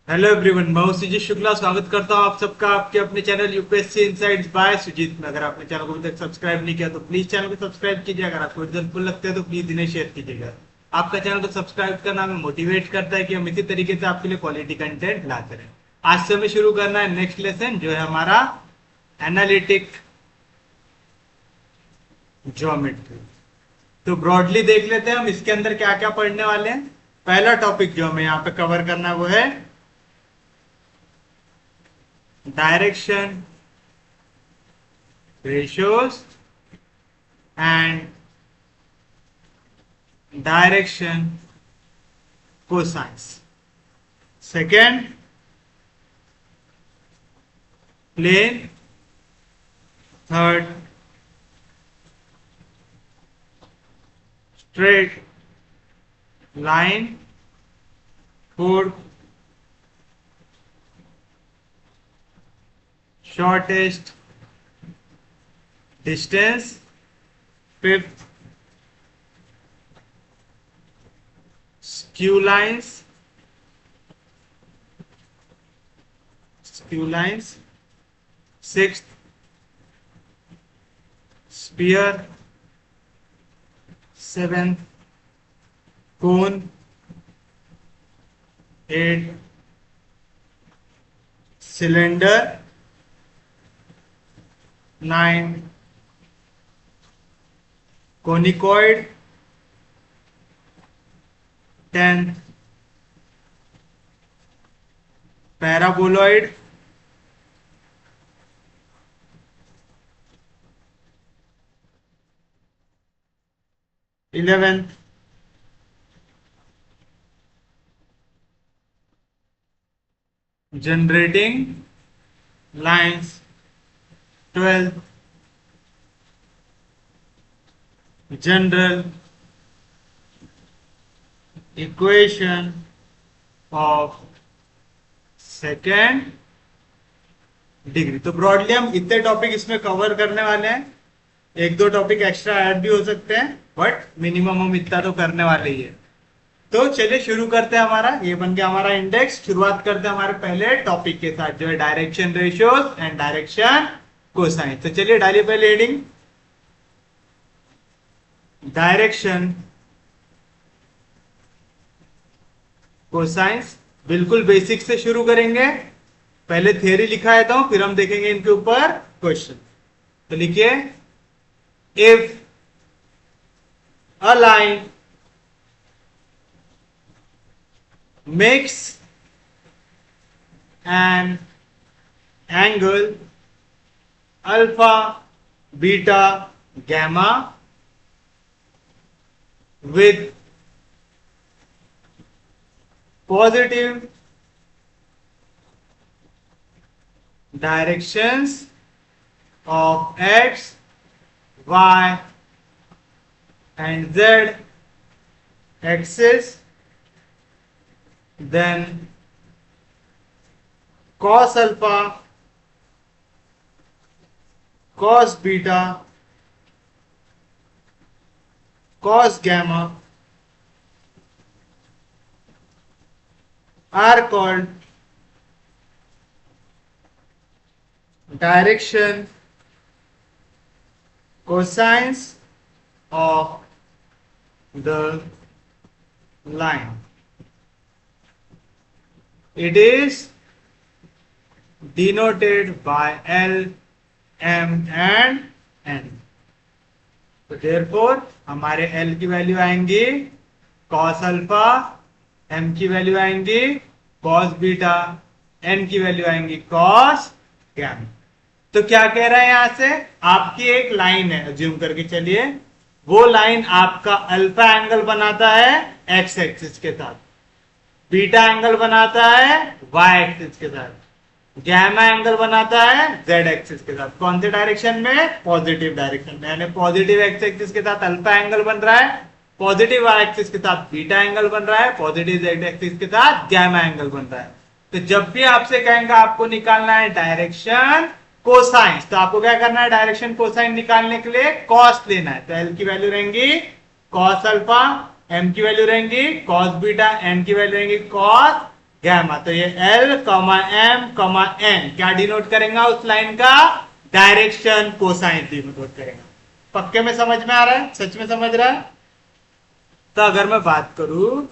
Hello everyone, मैं हूं सुजीत शुक्ला। स्वागत करता हूं आप सबका आपके अपने channel UPSC insights by Sujeet में। अगर आपने चैनल को अभी तक सब्सक्राइब नहीं किया तो प्लीज चैनल को सब्सक्राइब कीजिए। अगर आपको हेल्पफुल लगता है तो प्लीज इन्हें शेयर कीजिएगा। आपका चैनल को सब्सक्राइब करना हमें मोटिवेट करता है कि हम इसी तरीके से आपके लिए क्वालिटी कंटेंट लाते रहें। आज से हमें शुरू करना है नेक्स्ट लेसन, जो है हमारा एनालिटिक ज्योमेट्री। तो ब्रॉडली देख लेते हैं हम इसके अंदर क्या क्या पढ़ने वाले हैं। पहला टॉपिक जो हमें यहाँ पे कवर करना है वो है direction, ratios and direction cosines. Second, plane. Third, straight line. Fourth, shortest distance. Fifth, skew lines. Sixth, sphere. Seventh, cone. Eighth, cylinder. 9, conicoid. 10, paraboloid. 11th, generating lines. 12th, general equation of second degree. तो broadly हम इतने topic इसमें cover करने वाले हैं। एक दो topic extra add भी हो सकते हैं, बट मिनिमम हम इतना तो करने वाले ही है। तो चलिए शुरू करते हैं। हमारा ये बन गया हमारा इंडेक्स। शुरुआत करते हैं हमारे पहले टॉपिक के साथ, जो है direction ratios and direction cosine. तो चलिए डालिए पहले हेडिंग, डायरेक्शन कोसाइंस। बिल्कुल बेसिक से शुरू करेंगे। पहले थियरी लिखा है तो फिर हम देखेंगे इनके ऊपर क्वेश्चन। तो लिखिए, if a line makes an angle alpha beta gamma with positive directions of x, y and z axis, then cos alpha, cos beta, cos gamma are called direction cosines of the line. It is denoted by L, M and N. तो therefore हमारे L की value आएंगी cos alpha, M की value आएंगी cos beta, N की value आएंगी cos gamma. तो क्या कह रहा है यहां से, आपकी एक लाइन है, अज्यूम करके चलिए, वो लाइन आपका अल्फा एंगल बनाता है एक्स एक्सिस के साथ, बीटा एंगल बनाता है वाई एक्सिस के साथ, गैमा एंगल बनाता है जेड एक्सिस के साथ। कौन से डायरेक्शन में? पॉजिटिव डायरेक्शन में। यानी पॉजिटिव एक्स एक्सिस के साथ अल्फा एंगल बन रहा है, पॉजिटिव वाई एक्सिस के साथ बीटा एंगल बन रहा है, पॉजिटिव जेड एक्सिस के साथ गैमा एंगल बन रहा है। तो जब भी आपसे कहेंगे आपको निकालना है डायरेक्शन कोसाइन, तो आपको क्या करना है, डायरेक्शन कोसाइन निकालने के लिए कॉस लेना है। तो एल की वैल्यू रहेंगी कॉस अल्फा, एम की वैल्यू रहेंगी कॉस बीटा, एन की वैल्यू रहेंगी कॉस गैमा। तो ये L comma M comma N क्या डिनोट करेगा उस लाइन का? डायरेक्शन कोसाइन डिनोट करेगा। पक्के में समझ में आ रहा है? सच में समझ रहा है? तो अगर मैं बात करूं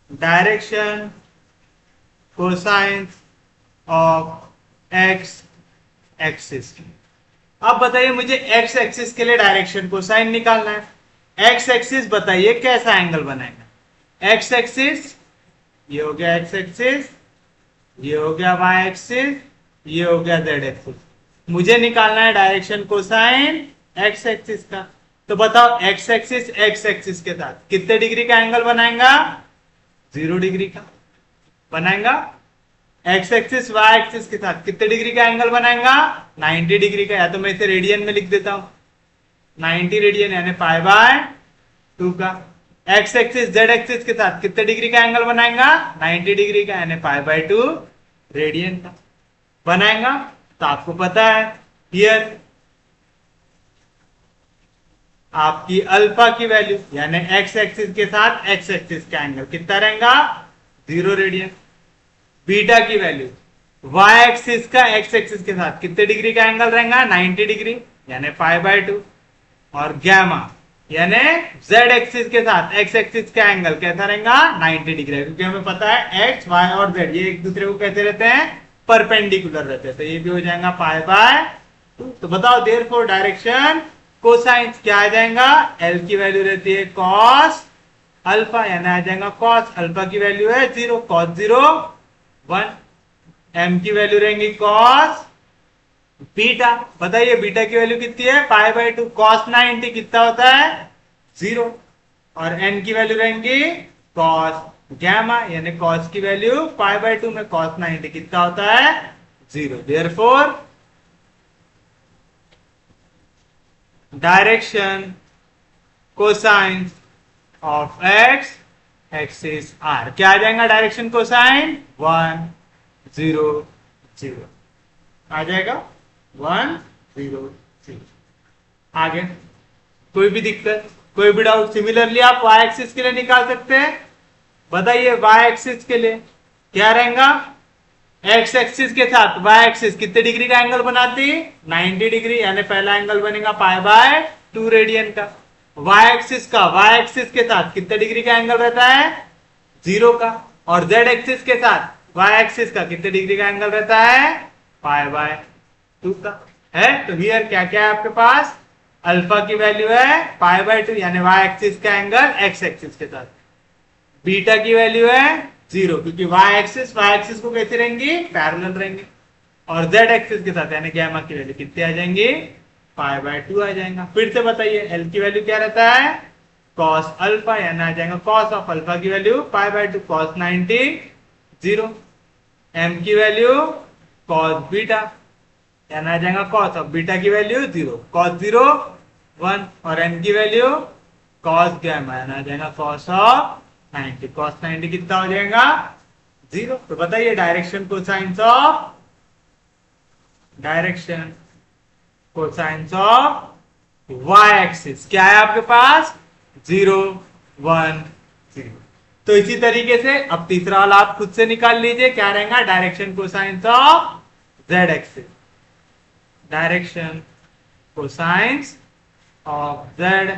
direction cosine of X axis की, अब बताइए मुझे एक्स एक्सिस के लिए डायरेक्शन कोसाइन निकालना है। एक्स एक्सिस बताइए कैसा एंगल बनाएगा? एक्स एक्सिस ये हो गया एक्स एक्सिस, ये हो गया वाई एक्सिस, ये हो गया जेड एक्सिस। मुझे निकालना है डायरेक्शन कोसाइन एक्स एक्सिस का। तो बताओ एक्स एक्सिस के साथ कितने डिग्री का एंगल बनाएगा? 0 डिग्री का बनाएगा। एक्स एक्सिस वाई एक्सिस के साथ कितने डिग्री का एंगल बनाएगा? 90 डिग्री का। या तो मैं इसे रेडियन में लिख देता हूं, 90 रेडियन यानी पाई बाय 2 का। एक्स एक्सिस जेड एक्सिस के साथ कितने डिग्री का एंगल बनाएगा? 90 डिग्री का यानी पाई बाय 2 रेडियन का बनाएगा। तो आपको पता है हियर आपकी अल्फा की वैल्यू यानी एक्स एक्सिस के साथ एक्स एक्सिस का एंगल कितना रहेगा? 0 रेडियन। बीटा की वैल्यू वाई एक्सिस का एक्स एक्सिस के साथ कितने डिग्री का एंगल रहेगा? 90 डिग्री यानी पाई बाय 2। और गैमा यानी जेड एक्सिस के साथ एक्स एक्सिस का एंगल कैसा रहेगा? 90 डिग्री, क्योंकि हमें पता है एक्स वाई और जेड ये एक दूसरे को कैसे रहते हैं? परपेंडिकुलर रहते हैं। तो ये भी हो जाएगा पाई बाय 2। तो बताओ देयरफॉर डायरेक्शन कोसाइन क्या आ जाएगा? एल की वैल्यू रहती है कॉस अल्फा यानी आ जाएगा कॉस अल्फा की वैल्यू है 0, कॉस 0 1। एम की वैल्यू रहेंगी कॉस बीटा। बताइए बीटा की वैल्यू कितनी है? पाई बाय 2। कॉस 90 कितना होता है? 0। और एन की वैल्यू रहेंगी कॉस गैमा यानी कॉस की वैल्यू पाई बाय 2 में कॉस 90 कितना होता है? 0। Therefore direction cosine of X axis are क्या आ जाएगा? डायरेक्शन कोसाइन 1 0 0 आ जाएगा 1 0 0। आगे कोई भी दिक्कत, कोई भी डाउट? सिमिलरली आप वाई एक्सिस के लिए निकाल सकते हैं। बताइए वाई एक्सिस के लिए क्या रहेगा? एक्स एक्सिस के साथ वाई एक्सिस कितने डिग्री का एंगल बनाती? 90 डिग्री यानी पहला एंगल बनेगा पाई बाय 2 रेडियन का। वाई एक्सिस के साथ कितने डिग्री का एंगल रहता है? 0 का। और जेड एक्सिस के साथ वाई एक्सिस का कितने डिग्री का एंगल रहता है? पाई बाय 2 का है। तो हियर क्या क्या है आपके पास? अल्फा की वैल्यू है पाई बाय 2 यानी वाई एक्सिस का एंगल एक्स एक्सिस के साथ। बीटा की वैल्यू है 0 क्योंकि वाई एक्सिस को कैसे रहेंगी? पैरेलल रहेंगे। और जेड एक्सिस के साथ यानी गैमा की वैल्यू कितनी आ जाएंगी? पाई बाय 2 आ जाएगा। फिर से बताइए एल की वैल्यू क्या रहता है? कॉस अल्फा यानी आ जाएगा कॉस ऑफ अल्फा की value pi by 2 cos 90 0। M की वैल्यू कॉस बीटा यानी आ जाएगा कॉस ऑफ बीटा की वैल्यू 0, कॉस 0 1। और एन की वैल्यू कॉस गैमा यानी आ जाएगा कॉस ऑफ 90, कॉस 90 कितना हो जाएगा? 0। तो बताइए direction cosines of Y axis क्या है आपके पास? 0 1 0। तो इसी तरीके से अब तीसरा वाला आप खुद से निकाल लीजिए क्या रहेगा? Direction cosines of Z axis, direction cosines of Z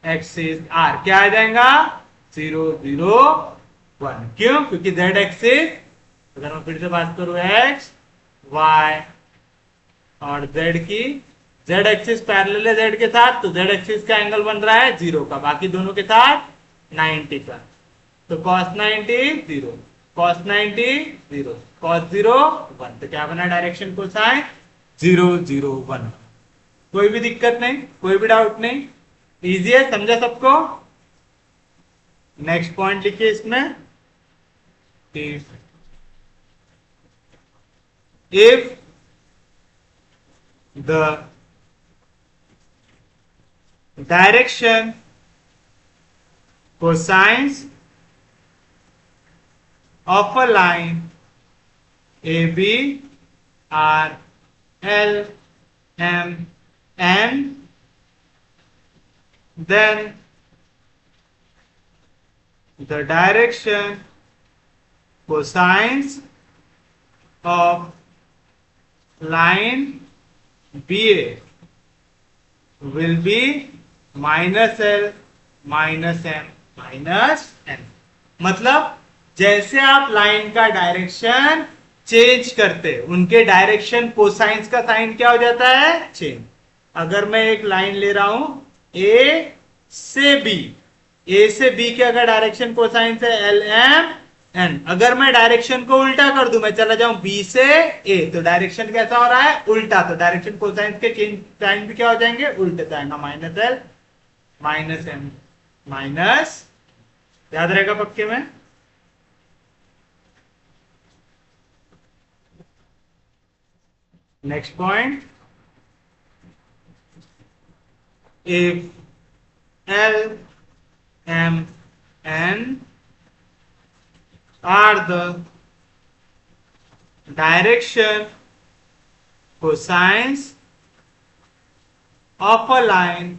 axis are क्या आ जाएगा? 0 0 1। क्यों? क्योंकि जेड एक्सिस अगर मैं फिर से बात करूं एक्स वाई और जेड की, जेड एक्सिस पैरेलल है जेड के साथ तो जेड एक्सिस का एंगल बन रहा है 0 का, बाकी दोनों के साथ 90 का। तो cos 90 0, cos 90 0, cos 0 1। तो क्या बना डायरेक्शन कोसाइन? 0 0 1। कोई भी दिक्कत नहीं, कोई भी डाउट नहीं, इजी है, समझा सबको? नेक्स्ट पॉइंट लिखिए इसमें, if the direction cosines of a line AB are L, M, N, then the direction cosines of line BA will be minus L minus M minus N. मतलब जैसे आप line का direction change करते, उनके direction cosines का sign क्या हो जाता है? चेंज। अगर मैं एक लाइन ले रहा हूं ए से बी, ए से बी के अगर डायरेक्शन कोसाइंस है एल एम एन, अगर मैं डायरेक्शन को उल्टा कर दूं, मैं चला जाऊं बी से ए, तो डायरेक्शन कैसा हो रहा है? उल्टा। तो डायरेक्शन कोसाइंस के चेंज साइन भी क्या हो जाएंगे? उल्टे जाएंगे। Minus L minus M minus, याद रहेगा पक्के में? Next point, if L, M, N are the direction cosines of a line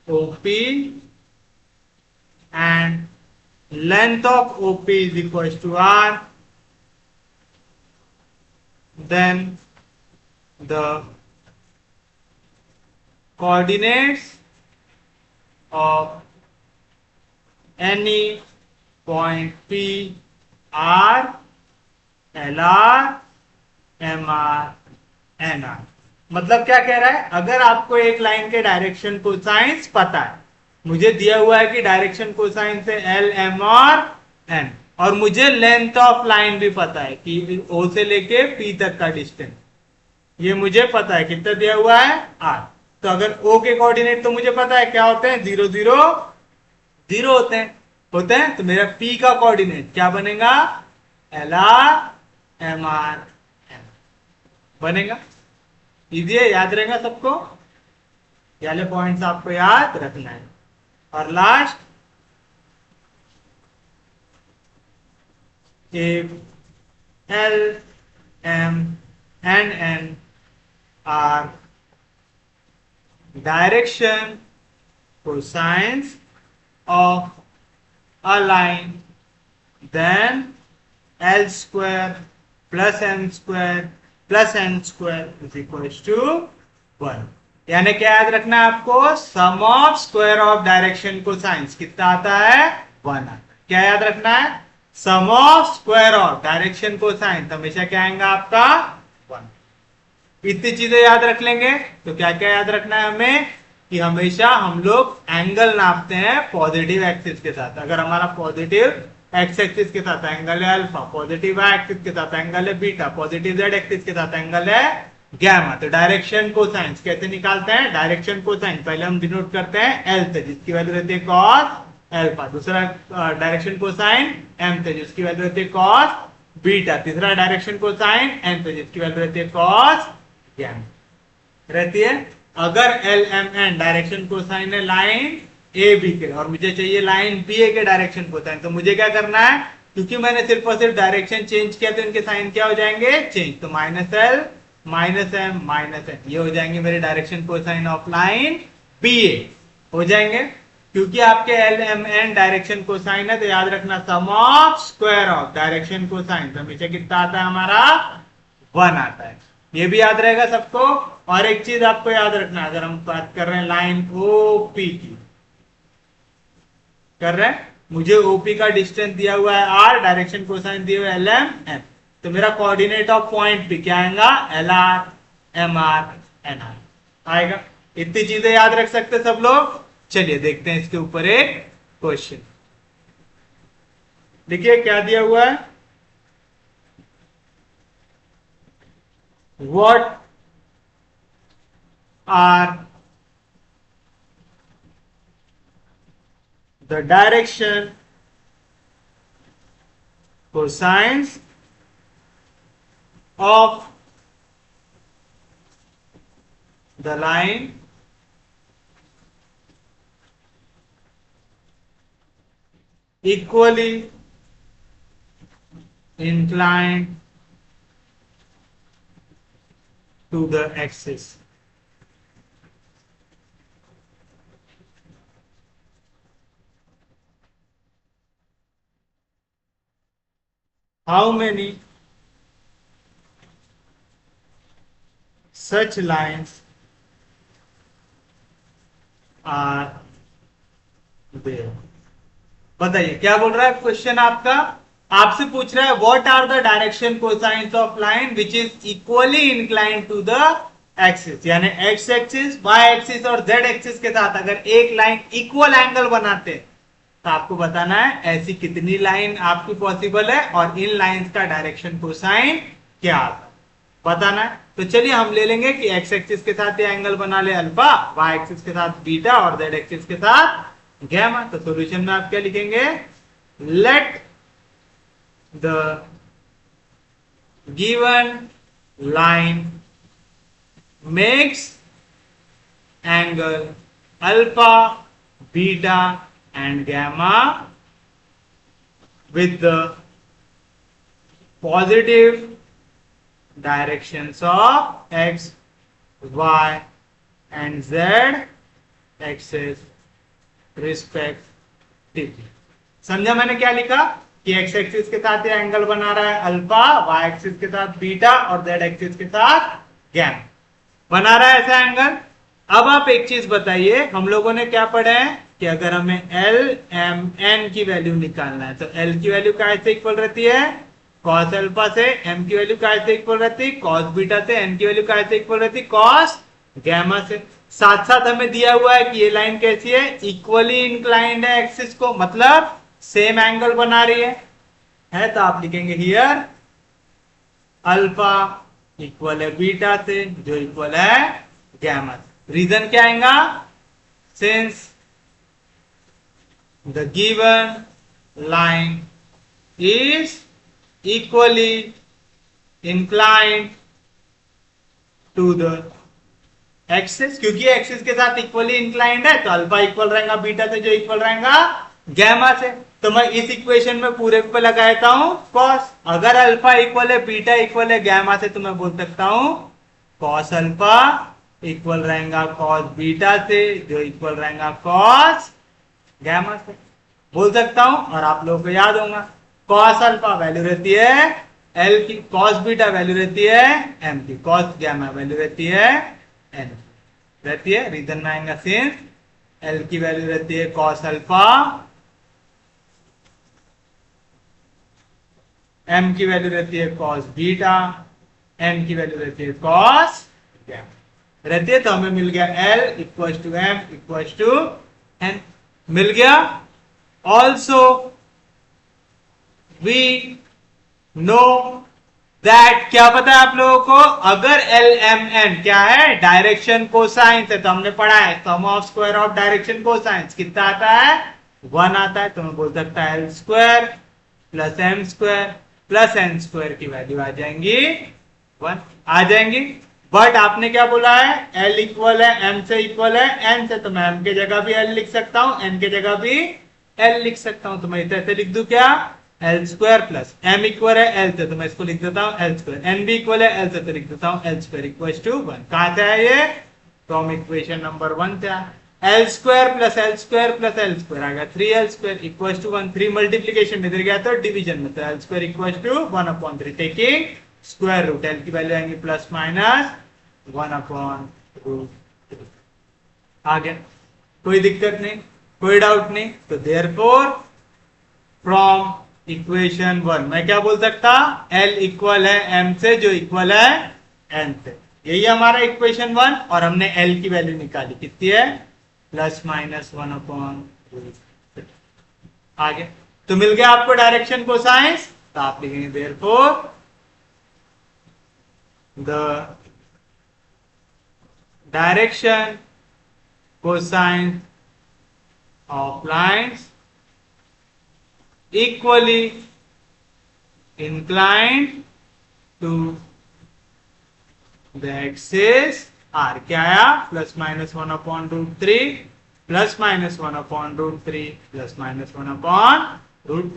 OP and length of OP is equals to R, then the coordinates of any point P are LR, MR, NR। मतलब क्या कह रहा है? अगर आपको एक line के direction cosines पता है, मुझे दिया हुआ है कि डायरेक्शन कोसाइंस है एल एम और एन, और मुझे लेंथ ऑफ लाइन भी पता है कि ओ से लेके पी तक का डिस्टेंस, ये मुझे पता है कितना दिया हुआ है? आर। तो अगर ओ के कोऑर्डिनेट तो मुझे पता है क्या होते हैं? 0 0 0 होते हैं। तो मेरा पी का कोऑर्डिनेट क्या बनेगा? L R M R M बनेगा। इजी है, याद रहेगा सबको? ये वाले पॉइंट्स आपको याद रखना है। और last, if L, M and N are direction cosines of a line, then L square plus M square plus N square is equals to 1। यानी क्या याद रखना है आपको? Sum of square of direction cosines कितना आता है? 1 आता है। क्या याद रखना है? Sum of square of direction cosines हमेशा क्या आएगा आपका? 1। इतनी चीजें याद रख लेंगे तो क्या क्या याद रखना है हमें? कि हमेशा हम लोग एंगल नापते हैं पॉजिटिव एक्सिस के साथ। अगर हमारा पॉजिटिव एक्स एक्सिस के साथ एंगल है अल्फा, पॉजिटिव वाई एक्सिस के साथ एंगल है बीटा, पॉजिटिव जेड एक्सिस के साथ एंगल है गैमा, तो डायरेक्शन कोसाइंस कैसे निकालते हैं? डायरेक्शन कोसाइंस पहले हम डिनोट करते हैं एल से, जिसकी वैल्यू रहती है कॉस अल्फा। दूसरा डायरेक्शन कोसाइन एम से, जिसकी वैल्यू रहती है कॉस बीटा। तीसरा डायरेक्शन कोसाइन एन से, जिसकी वैल्यू रहती है कॉस गैमा रहती है। अगर L M N direction cosine है लाइन ए बी के, और मुझे चाहिए लाइन बी ए के डायरेक्शन कोसाइन, तो मुझे क्या करना है? क्योंकि मैंने सिर्फ और सिर्फ डायरेक्शन चेंज किया तो इनके साइन क्या हो जाएंगे? चेंज। तो minus L minus M minus n, ये हो जाएंगे मेरे direction cosine of line B A हो जाएंगे। क्योंकि आपके l M N direction cosine है, तो याद रखना sum of square of direction cosine हमेशा कितना आता है हमारा? 1 आता है। ये भी याद रहेगा सबको। और एक चीज आपको याद रखना, अगर हम बात कर रहे हैं लाइन ओपी की, कर रहे हैं, मुझे ओपी का डिस्टेंस दिया हुआ है आर, डायरेक्शन कोसाइन दिया हुआ है एल एम एन, तो मेरा कोऑर्डिनेट ऑफ पॉइंट भी क्या आएगा? L R M R N R आएगा। इतनी चीजें याद रख सकते सब लोग। चलिए देखते हैं इसके ऊपर एक क्वेश्चन। देखिए क्या दिया हुआ है? What are the direction cosines of the line equally inclined to the axis? How many such lines are there. बताइए क्या बोल रहा है क्वेश्चन आपका। आपसे पूछ रहा है what are the direction cosines of line which is equally inclined to the axis, यानी एक्स एक्सिस, वाई एक्सिस और जेड एक्सिस के साथ अगर एक लाइन इक्वल एंगल बनाते हैं तो आपको बताना है ऐसी कितनी लाइन आपकी पॉसिबल है और इन लाइंस का डायरेक्शन कोसाइन क्या आता है बताना है। तो चलिए हम ले लेंगे कि एक्स एक्सिस के साथ ये एंगल बना ले अल्फा, वाई एक्सिस के साथ बीटा और जेड एक्सिस के साथ गैमा। तो सॉल्यूशन में आप क्या लिखेंगे, let the given line makes angle alpha, beta and gamma with the positive directions of x, y and z axis respectively। समझा मैंने क्या लिखा कि x एक्सिस के साथ ये एंगल बना रहा है अल्फा, y एक्सिस के साथ बीटा और z एक्सिस के साथ गैमा बना रहा है ऐसा एंगल। अब आप एक चीज बताइए, हम लोगों ने क्या पढ़ा है कि अगर हमें एल एम एन की वैल्यू निकालना है तो एल की वैल्यू काय से इक्वल रहती है, कॉस अल्फा से, एम की वैल्यू काय से इक्वल रहती है, कॉस बीटा से, एन की वैल्यू काय से इक्वल रहती है, कॉस गैमा से। साथ साथ हमें दिया हुआ है कि ये लाइन कैसी है, इक्वली इंक्लाइंड है एक्सिस को, मतलब सेम एंगल बना रही है तो आप लिखेंगे हियर अल्फा इक्वल है बीटा से जो इक्वल है गैमा से। रीजन क्या आएगा, since the given line is equally inclined to the axis, क्योंकि एक्सिस के साथ इक्वली इंक्लाइंड है तो अल्फा इक्वल रहेगा बीटा से जो इक्वल रहेगा गैमा से। तो मैं इस इक्वेशन में पूरे पे लगा देता हूं कॉस। अगर अल्फा इक्वल है बीटा इक्वल है गैमा से तो मैं बोल सकता हूं कॉस अल्फा इक्वल रहेगा कॉस बीटा से जो इक्वल रहेगा कॉस गैमा से बोल सकता हूं। और आप लोगों को याद होगा कॉस अल्फा वैल्यू रहती है एल की, कॉस बीटा वैल्यू रहती है एम की, कॉस गैमा वैल्यू रहती है एन रहती है। रीजन में आएगा सिंस एल की वैल्यू रहती है कॉस अल्फा, एम की वैल्यू रहती है कॉस बीटा, एन की वैल्यू रहती है कॉस गैमा रहती है। तो हमें मिल गया l equal to m equal to n मिल गया। ऑल्सो वी नो दैट, क्या पता है आप लोगों को, अगर एल एम एन क्या है डायरेक्शन कोसाइंस है तो हमने पढ़ा है sum of square of direction cosines कितना आता है 1 आता है। तो मैं बोल सकता है L square plus M square plus N square की वैल्यू आ जाएंगी 1 आ जाएंगी। बट आपने क्या बोला है एल इक्वल है एम से इक्वल है एन से, तो मैं एम के जगह भी एल लिख सकता हूं, एन के जगह भी एल लिख सकता हूं। तो मैं इसे ऐसे लिख दूं क्या, L square plus M equal है एल से तो मैं इसको लिख देता हूं एल स्क्वायर, एन भी इक्वल है एल से तो लिख देता हूं एल स्क्वायर इक्वल टू 1। कहां से है ये, फ्रॉम इक्वेशन नंबर 1 से है। L square plus l square plus l square आ गया 3 स्क्वायर इक्वल टू 1। 3 मल्टीप्लीकेशन इधर गया तो डिवीजन में, तो L square equal to 1/3 taking square root, L की वैल्यू आएंगी प्लस माइनस 1/√3 आ गया। कोई दिक्कत नहीं, कोई डाउट नहीं। तो देयरफॉर फ्रॉम इक्वेशन 1 मैं क्या बोल सकता, एल इक्वल है एम से जो इक्वल है एन से। यही हमारा इक्वेशन 1 और हमने एल की वैल्यू निकाली कितनी है प्लस माइनस 1/√3 आ गया। तो मिल गया आपको डायरेक्शन कोसाइंस। तो आप लिखेंगे therefore the direction cosines of lines equally inclined to the axis r। क्या आया plus minus 1/√3 plus minus 1/√3 plus minus 1/√3।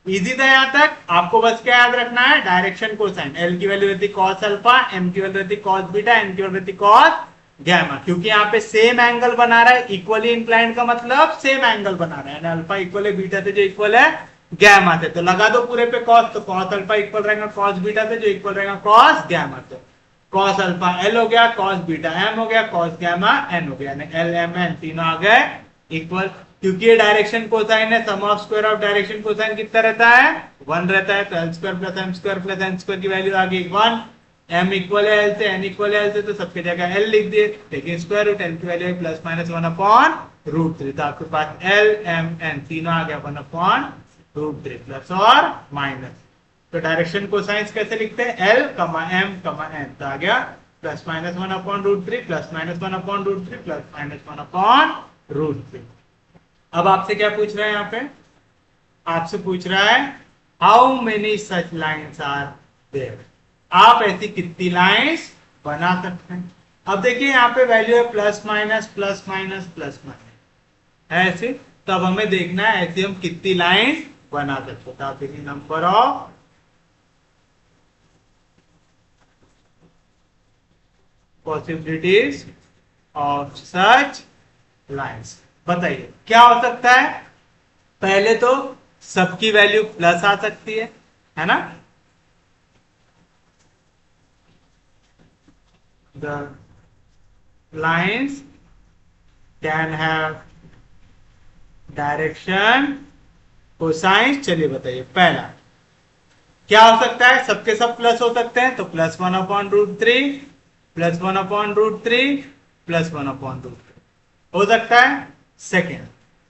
Easy था यहां तक। आपको बस क्या याद रखना है, डायरेक्शन कोसाइन, एल की वैल्यू रहती कॉस अल्फा, एम की वैल्यू रहती कॉस बीटा, एन की वैल्यू रहती कॉस गैमा। क्योंकि यहाँ पे सेम एंगल बना रहा है, इक्वली इंक्लाइंड का मतलब सेम एंगल बना रहा है, अल्फा इक्वल है बीटा से जो इक्वल है गैमा से, तो लगा दो पूरे पे कॉस, तो कॉस अल्फा इक्वल रहेगा कॉस बीटा से, जो इक्वल रहेगा कॉस गैमा से। कॉस अल्फा एल हो गया, कॉस बीटा एम हो गया, कॉस गैमा एन हो गया, यानी एल एम एन तीनों आ गए इक्वल। क्योंकि ये डायरेक्शन कोसाइन है, sum of square of direction cosine कितना रहता है, 1 रहता है, तो L square plus M square plus N square की वैल्यू आ गई 1। एम इक्वल है एल से, एन इक्वल है एल से, तो सबकी जगह एल लिख दिए, लेकिन स्क्वायर रूट एल की वैल्यू है प्लस माइनस 1/√3, तो आपके पास एल एम एन तीनों आ गया 1/√3 प्लस और माइनस। तो डायरेक्शन कोसाइंस कैसे लिखते हैं, एल कमा एम कमा एन, तो आ गया plus minus 1/√3 plus minus 1/√3 plus minus 1/√3। अब आपसे क्या पूछ रहा है यहाँ पे, आपसे पूछ रहा है how many such lines are there, आप ऐसी कितनी लाइन्स बना सकते हैं। अब देखिए यहाँ पे वैल्यू है plus minus plus minus plus minus है ऐसे, तो अब हमें देखना है ऐसे हम कितनी लाइन बना सकते हैं। आप देखिए number of possibilities of such lines, बताइए क्या हो सकता है। पहले तो सबकी वैल्यू प्लस आ सकती है ना, the lines can have direction cosine. चलिए बताइए पहला क्या हो सकता है, सबके सब प्लस हो सकते हैं, तो प्लस 1/√3 प्लस 1/√3 प्लस 1/√3 हो सकता है। सेकेंड,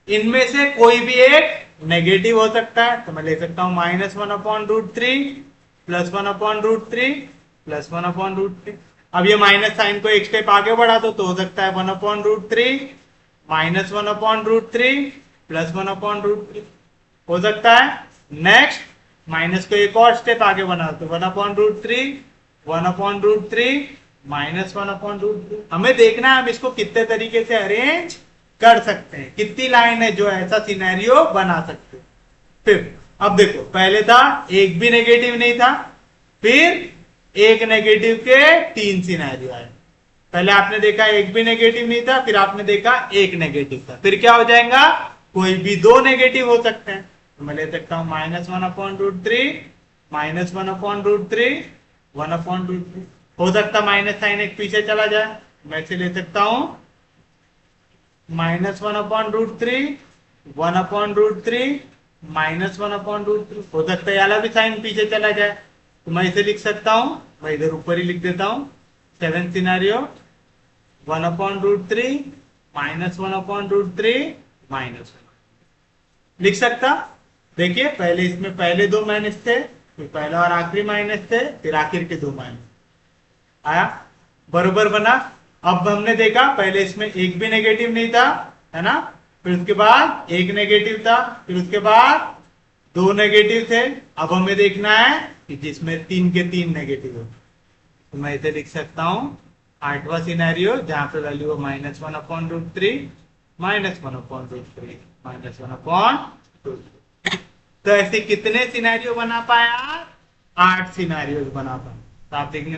इनमें से कोई भी एक नेगेटिव हो सकता है, तो मैं ले सकता हूं माइनस 1/√3 प्लस 1/√3 प्लस 1/√3। अब ये माइनस साइन को एक स्टेप आगे बढ़ा दो, तो हो सकता है 1/√3 माइनस 1/√3 प्लस 1/√3 हो सकता है। नेक्स्ट माइनस को एक और स्टेप आगे बना दो, 1/√3 1/√3 माइनस 1/√3। हमें देखना है हम इसको कितने तरीके से अरेंज कर सकते हैं, कितनी लाइन है जो ऐसा सिनेरियो बना सकते हैं। फिर अब देखो पहले था एक भी नेगेटिव नहीं था, फिर एक नेगेटिव के 3 सिनेरियो आए। पहले आपने देखा एक भी नेगेटिव नहीं था, फिर आपने देखा एक नेगेटिव था, फिर क्या हो जाएगा, कोई भी 2 नेगेटिव हो सकते हैं, तो मैं ले सकता हूं माइनस 1/√3 माइनस 1/√3 1/√3। हो सकता माइनस साइन एक पीछे चला जाए, मैं इसे ले सकता हूं माइनस 1/√3 1/√3 माइनस 1/√3। हो सकता है वाला भी साइन पीछे चला जाए, तो मैं इसे लिख सकता हूं, मैं इधर ऊपर ही लिख देता हूं 7th सिनेरियो 1/√3 माइनस 1/√3 माइनस 1 लिख सकता। देखिए पहले इसमें पहले 2 माइनस थे, फिर पहला और आखिरी माइनस थे, फिर आखिर के 2 माइनस आया, बरोबर बना। अब हमने देखा पहले इसमें एक भी नेगेटिव नहीं था, है ना, फिर उसके बाद एक नेगेटिव था, फिर उसके बाद 2 नेगेटिव थे। अब हमें देखना है कि जिसमें 3 के 3 नेगेटिव हो, तो मैं इसे लिख सकता हूं 8वां सिनेरियो जहां पे वैल्यू है माइनस 1/√3 माइनस 1/√3 माइनस 1/√3। तो ऐसे कितने सिनेरियो बना पाया, 8 सिनेरियो बना पाया। तो आप देखेंगे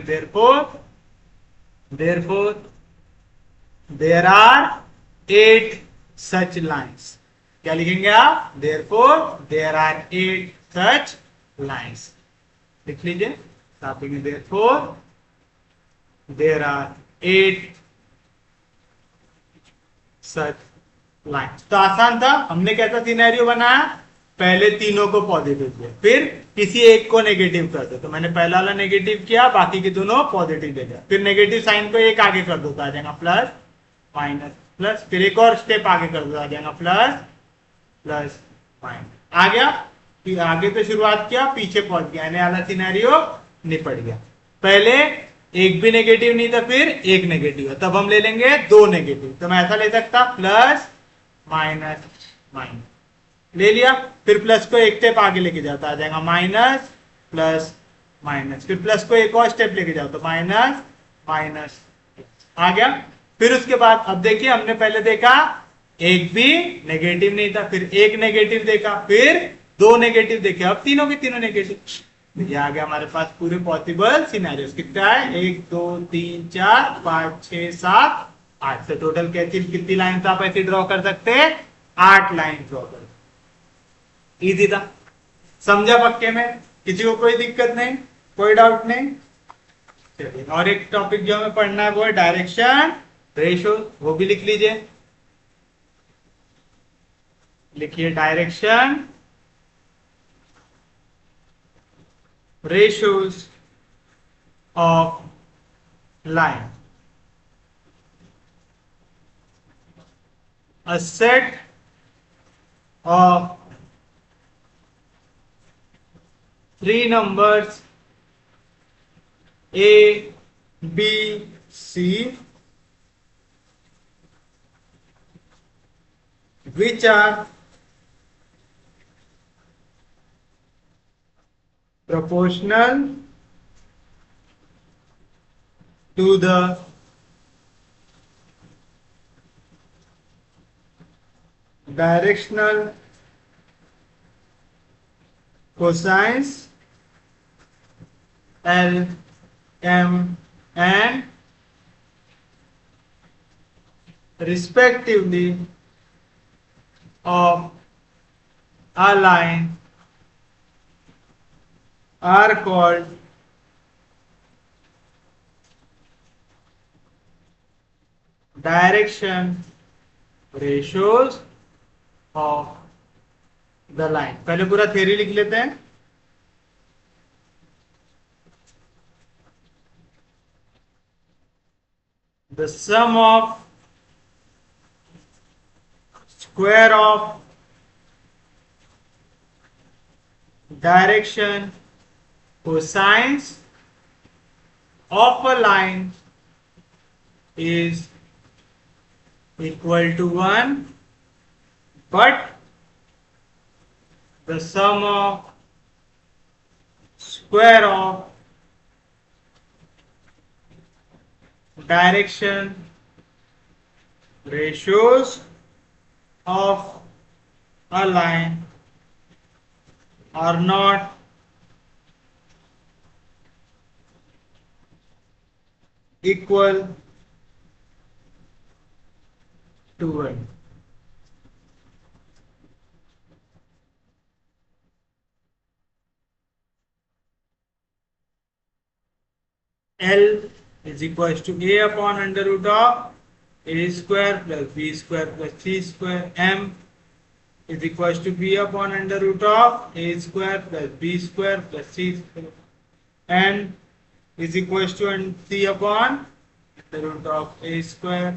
therefore there are 8 such lines। क्या लिखेंगे आप, therefore there are 8 such lines लिख लीजिए। तो आप देखेंगे therefore there are 8 such lines। तो आसान था, हमने कैसा सिनेरियो बनाया, पहले तीनों को पॉजिटिव किया, फिर किसी एक को नेगेटिव कर दो, तो मैंने पहला वाला नेगेटिव किया, बाकी के दोनों पॉजिटिव दे दिया, फिर नेगेटिव साइन को एक आगे कर दो तो आ जाएगा प्लस माइनस प्लस, फिर एक और स्टेप आगे कर दो आ जाएगा प्लस प्लस माइनस। आ गया, फिर आगे तो शुरुआत किया, पीछे पहुंच गया, यानी वाला सिनेरियो निपट गया। पहले एक भी नेगेटिव नहीं था, फिर एक नेगेटिव है, तब हम ले लेंगे 2 नेगेटिव, तो मैं ऐसा ले सकता प्लस माइनस माइनस ले लिया, फिर प्लस को एक स्टेप आगे लेके जाता आ जाएगा माइनस प्लस माइनस, फिर प्लस को एक और स्टेप लेके जाओ तो माइनस माइनस आ गया। फिर उसके बाद अब देखिए हमने पहले देखा एक भी नेगेटिव नहीं था, फिर एक नेगेटिव देखा, फिर 2 नेगेटिव देखे, अब तीनों के तीनों नेगेटिव। ये आ गया हमारे पास पूरे पॉसिबल सिनेरियोस, कितना है 1 2 3 4 5 6 7 8 से टोटल कैसी कितनी लाइन आप ऐसे ड्रॉ कर सकते हैं, 8 लाइन ड्रॉ कर, इजी था। समझा पक्के में? किसी को कोई दिक्कत नहीं, कोई डाउट नहीं? चलिए, और एक टॉपिक जो हमें पढ़ना है वो है डायरेक्शन रेशो, वो भी लिख लीजिए। लिखिए direction ratios of line. A set of three numbers A, B, C, which are proportional to the directional cosines L, M, and respectively of a line are called direction ratios of the line. पहले पूरा theory लिख लेते हैं। The sum of square of direction cosines of a line is equal to 1, but the sum of square of direction ratios of a line are not equal to 1. L is equals to A upon under root of A square plus B square plus C square. M is equals to B upon under root of A square plus B square plus C square. N is equals to C upon the root of A square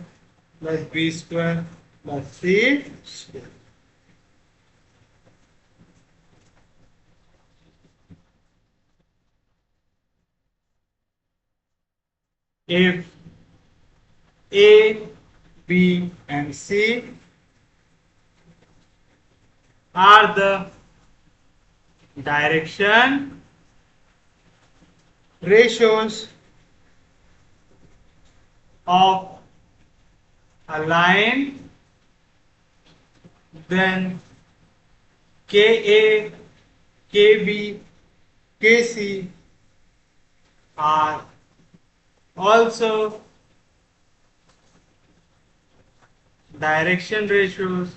plus B square plus C square. If A, B and C are the direction ratios of a line, then KA, KB, KC are also direction ratios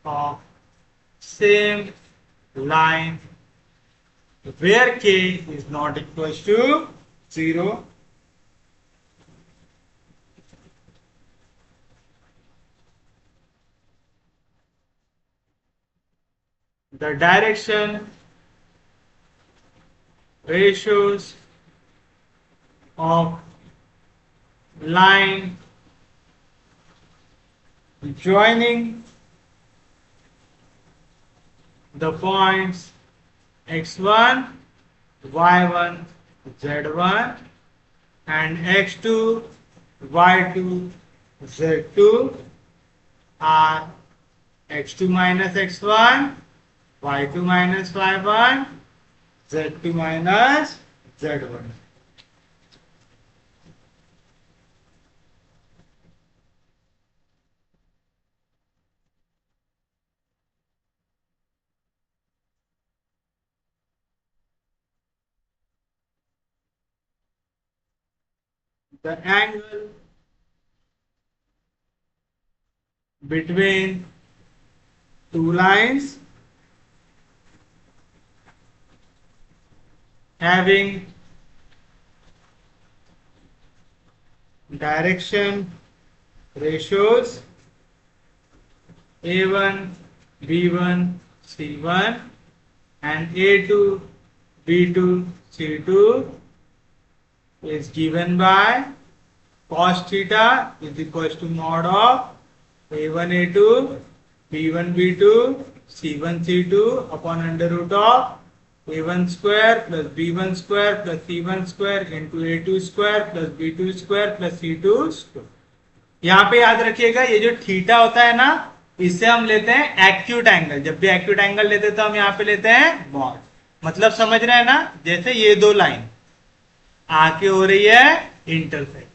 of same line where K is not equal to 0. The direction ratios of line joining the points x1, y1, z1 and x2, y2, z2 are x2 minus x1, y2 minus y1, z2 minus z1. The angle between two lines having direction ratios A1, B1, C1 and A2, B2, C2 is given by cos theta is equals to mod of A1, A2, B1, B2, C1, C2 upon under root of A1 square plus B1 square plus C1 square into A2 square plus B2 square plus C2 square। यहाँ पे याद रखिएगा ये जो theta होता है ना, इससे हम लेते हैं एक्यूट एंगल। जब भी एक्यूट एंगल लेते हैं तो हम यहाँ पे लेते हैं मॉड। मतलब समझ रहे हैं ना, जैसे ये दो लाइन आके हो रही है इंटरसेक्ट,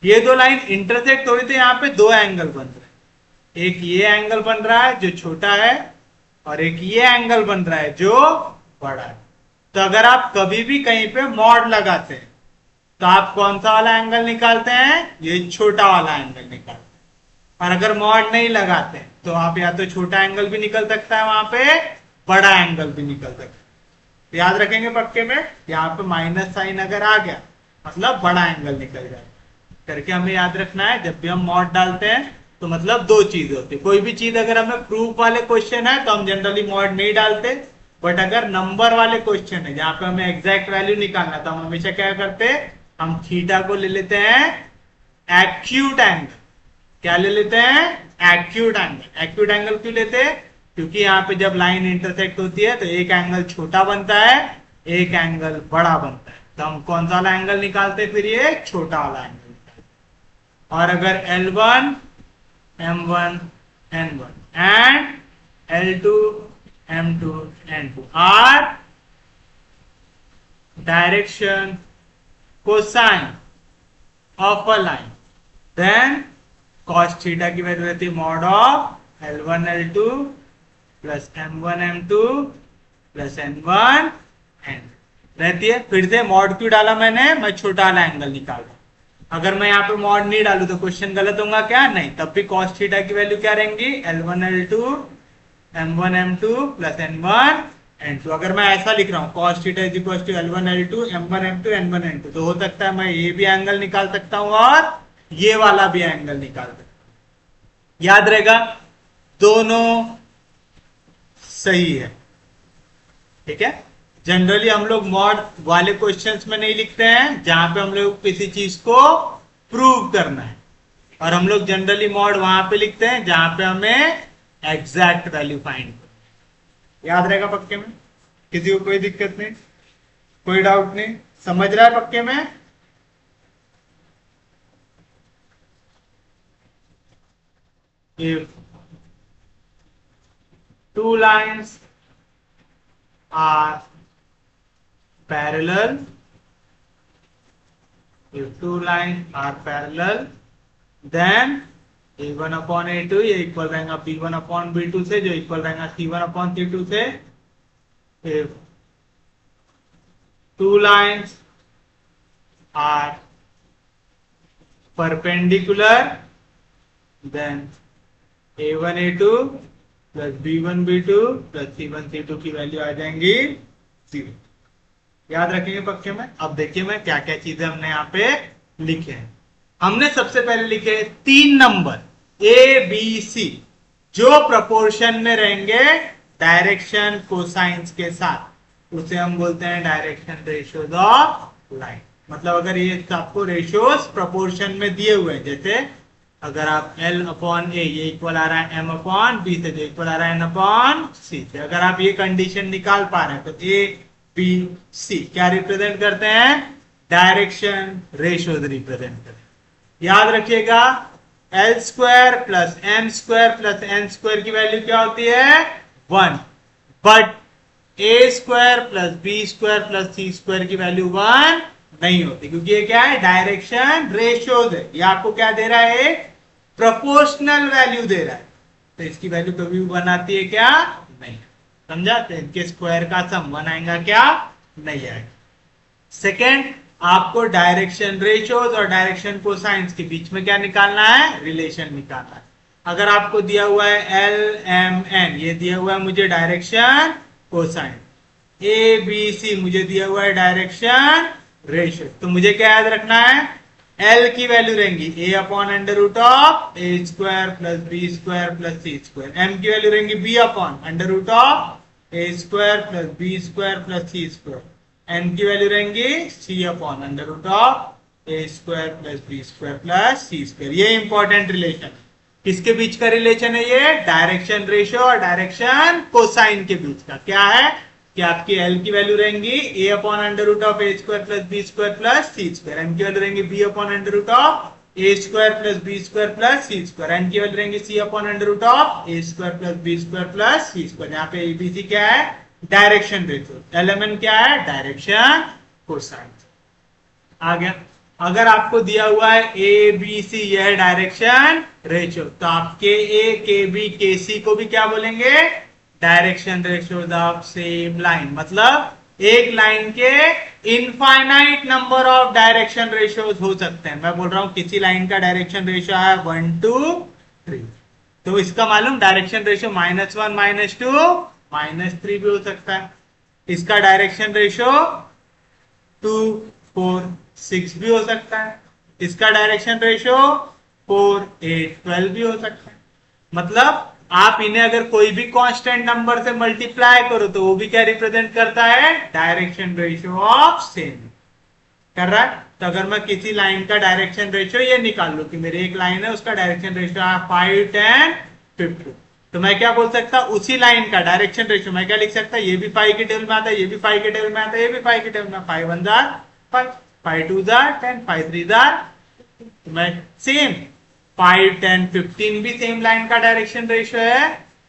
ये दो लाइन इंटरसेक्ट हो रही तो यहाँ पे दो एंगल बन रहे हैं। एक ये एंगल बन रहा है जो छोटा है और एक ये एंगल बन रहा है जो बड़ा है। तो अगर आप कभी भी कहीं पे मॉड लगाते हैं तो आप कौन सा वाला एंगल निकालते हैं? ये छोटा वाला एंगल निकालते हैं। और अगर मॉड नहीं लगाते तो आप या तो छोटा एंगल भी निकल सकता है वहां पे, बड़ा एंगल भी निकल सकता है। तो याद रखेंगे पक्के में, यहाँ पे माइनस साइन अगर आ गया मतलब बड़ा एंगल निकल जाए करके हमें याद रखना है। जब भी हम मॉड डालते हैं तो मतलब दो चीज होती है। कोई भी चीज अगर हमें प्रूफ वाले क्वेश्चन है तो हम जनरली मॉड नहीं डालते, बट अगर नंबर वाले क्वेश्चन है जहां पे हमें एग्जैक्ट वैल्यू निकालना है तो हम हमेशा क्या करते हैं, हम थीटा को ले लेते हैं एक्यूट एंगल। क्या ले लेते हैं? Acute angle. एक्यूट एंगल क्यों लेते हैं? क्योंकि यहाँ पे जब लाइन इंटरसेक्ट होती है तो एक एंगल छोटा बनता है, एक एंगल बड़ा बनता है। तो हम कौन सा वाला एंगल निकालते हैं? फिर ये छोटा वाला एंगल निकालते हैं। और अगर L1, M1, N1 and L2, M2, N2 are direction cosine of a line, then cos theta की वैल्यू रहती है mod of L1, L2 plus M1, M2 plus N1, N रहती है। फिर से मॉड क्यों डाला मैंने? मैं छोटा वाला एंगल निकाल रहा हूं। अगर मैं यहाँ पे मॉड नहीं डालू तो क्वेश्चन गलत होगा क्या? नहीं। तब भी cos थीटा की वैल्यू क्या रहेंगी? L1, L2 M1, M2 plus N1, N2। अगर मैं ऐसा लिख रहा हूँ cos theta is equal to L1, L2 M1, M2 N1, N2, तो हो सकता है मैं ये भी एंगल निकाल सकता हूँ और ये वाला भी एंगल निकाल सकता हूँ। याद रहेगा, दोनों सही है। ठीक है। जनरली हम लोग मॉड वाले क्वेश्चंस में नहीं लिखते हैं जहां पे हम लोग किसी चीज को प्रूव करना है, और हम लोग जनरली मॉड वहां पे लिखते हैं जहां पे हमें एग्जैक्ट वैल्यू फाइंड करना। याद रहेगा पक्के में? किसी को कोई दिक्कत नहीं, कोई डाउट नहीं, समझ रहा है पक्के में? If two lines are parallel, if two lines are parallel, then A1 upon A2 ये इक्वल रहेगा B1 upon B2 से, जो इक्वल रहेगा C1 upon C2 से। If two lines are perpendicular, then A1 A2 plus B1 B2 plus C1 C2 की value आ जाएंगी 0। याद रखेंगे पक्के में? अब देखिए मैं क्या क्या चीजें हमने यहाँ पे लिखे हैं। हमने सबसे पहले लिखे 3 नंबर A B C जो प्रोपोर्शन में रहेंगे डायरेक्शन कोसाइंस के साथ, उसे हम बोलते हैं डायरेक्शन रेशियोज ऑफ लाइन। मतलब अगर ये आपको रेशियोज प्रोपोर्शन में दिए हुए हैं, जैसे अगर आप L अपॉन A ये इक्वल आ रहा है M अपॉन B से, जो इक्वल आ रहा है N अपॉन C से, अगर आप ये कंडीशन निकाल पा रहे हैं तो A B C क्या रिप्रेजेंट करते हैं? डायरेक्शन रेशियोज रिप्रेजेंट करते हैं। याद रखिएगा L square plus M square plus N square की वैल्यू क्या होती है? 1, but A square plus B square plus C square की वैल्यू 1 नहीं होती, क्योंकि ये क्या है? डायरेक्शन रेशियोज है। ये आपको क्या दे रहा है? प्रोपोर्शनल वैल्यू दे रहा है, तो इसकी वैल्यू कभी भी 1 आती है क्या? नहीं। समझा? तो इनके स्क्वायर का सम 1 आएगा क्या? नहीं आएगा। सेकेंड, आपको डायरेक्शन रेशियोज और डायरेक्शन कोसाइंस के बीच में क्या निकालना है? रिलेशन निकालना है। अगर आपको दिया हुआ है L M N, ये दिया हुआ है मुझे direction cosine, A B C मुझे दिया हुआ है डायरेक्शन रेशियो। तो मुझे क्या याद रखना है, एल की वैल्यू रहेंगी ए upon under root of A square plus B square plus C square. M की वैल्यू रहेंगी B upon under root of A square plus B square plus C square. N की वैल्यू रहेंगी सी upon under root of A square plus B square plus C square. ये important relation, किसके बीच का relation है ये, direction ratio और direction cosine के बीच का। क्या है कि आपकी एल की वैल्यू रहेंगी ए upon under root of A square plus B square plus C square. M की वैल्यू रहेंगी B upon under root of A square plus B square plus C square. N की वैल्यू रहेंगी सी upon under root of A square plus B square plus C square. यहाँ पे ABC क्या है, direction ratio. LMN क्या है, direction cosine. आ गया। अगर आपको दिया हुआ है ए बी सी, यह डायरेक्शन रेशियो, तो आप के ए के बी के सी को भी क्या बोलेंगे, direction ratios of same line. मतलब एक लाइन के infinite number of direction ratios हो सकते हैं। मैं बोल रहा हूं किसी लाइन का डायरेक्शन रेशियो है 1 2 3, तो इसका मालूम डायरेक्शन रेशियो -1 -2 -3 भी हो सकता है। इसका डायरेक्शन रेशियो 2 4 6 भी हो सकता है। इसका डायरेक्शन रेशियो 4 8 12 भी हो सकता है। मतलब आप इन्हें अगर कोई भी कांस्टेंट नंबर से मल्टीप्लाई करो तो वो भी क्या रिप्रेजेंट करता है, डायरेक्शन रेशियो ऑफ सेम कर रहा है। तो अगर मैं किसी लाइन का डायरेक्शन रेशियो ये निकाल लू कि मेरी एक लाइन है उसका डायरेक्शन रेशियो है 5 10 50, तो मैं क्या बोल सकता, उसी लाइन का डायरेक्शन रेशियो मैं क्या लिख सकता, ये भी 5 के टेबल में आता है, ये भी 5 के टेबल में आता है, ये भी 5 के टेबल में, 5 1 5 5 2 10 5 3 मैं सेम 5 10 15 भी सेम लाइन का डायरेक्शन रेशियो है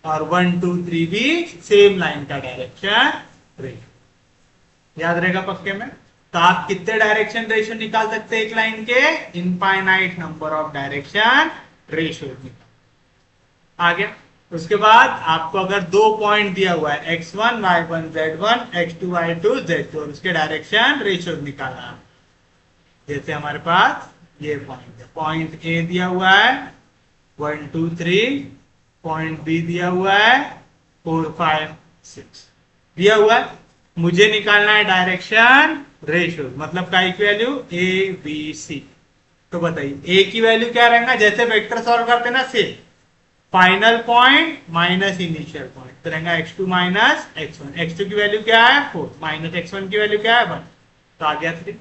और 1 2 3 भी सेम लाइन का डायरेक्शन रेशियो। याद रहेगा पक्के में। तो आप कितने डायरेक्शन रेशियो निकाल सकते हैं एक लाइन के, infinite number of direction ratio. आ गया। उसके बाद आपको अगर दो पॉइंट दिया हुआ है x1 y1 z1 x2 y2 z2 और उसके डायरेक्शन रेशियो निकालना, जैसे हमारे पास ये पॉइंट है, पॉइंट ए दिया हुआ है 1 2 3, पॉइंट बी दिया हुआ है 4 5 6 दिया हुआ है। मुझे निकालना है डायरेक्शन रेशियो, मतलब का वैल्यू ए बी सी। तो बताइए ए की वैल्यू क्या रहेगा, जैसे वेक्टर सॉल्व करते ना same, final point minus initial point, तो रहेगा x2 माइनस x1। x2 की वैल्यू क्या है 4 माइनस x1 की वैल्यू क्या है 1, तो आ गया 3।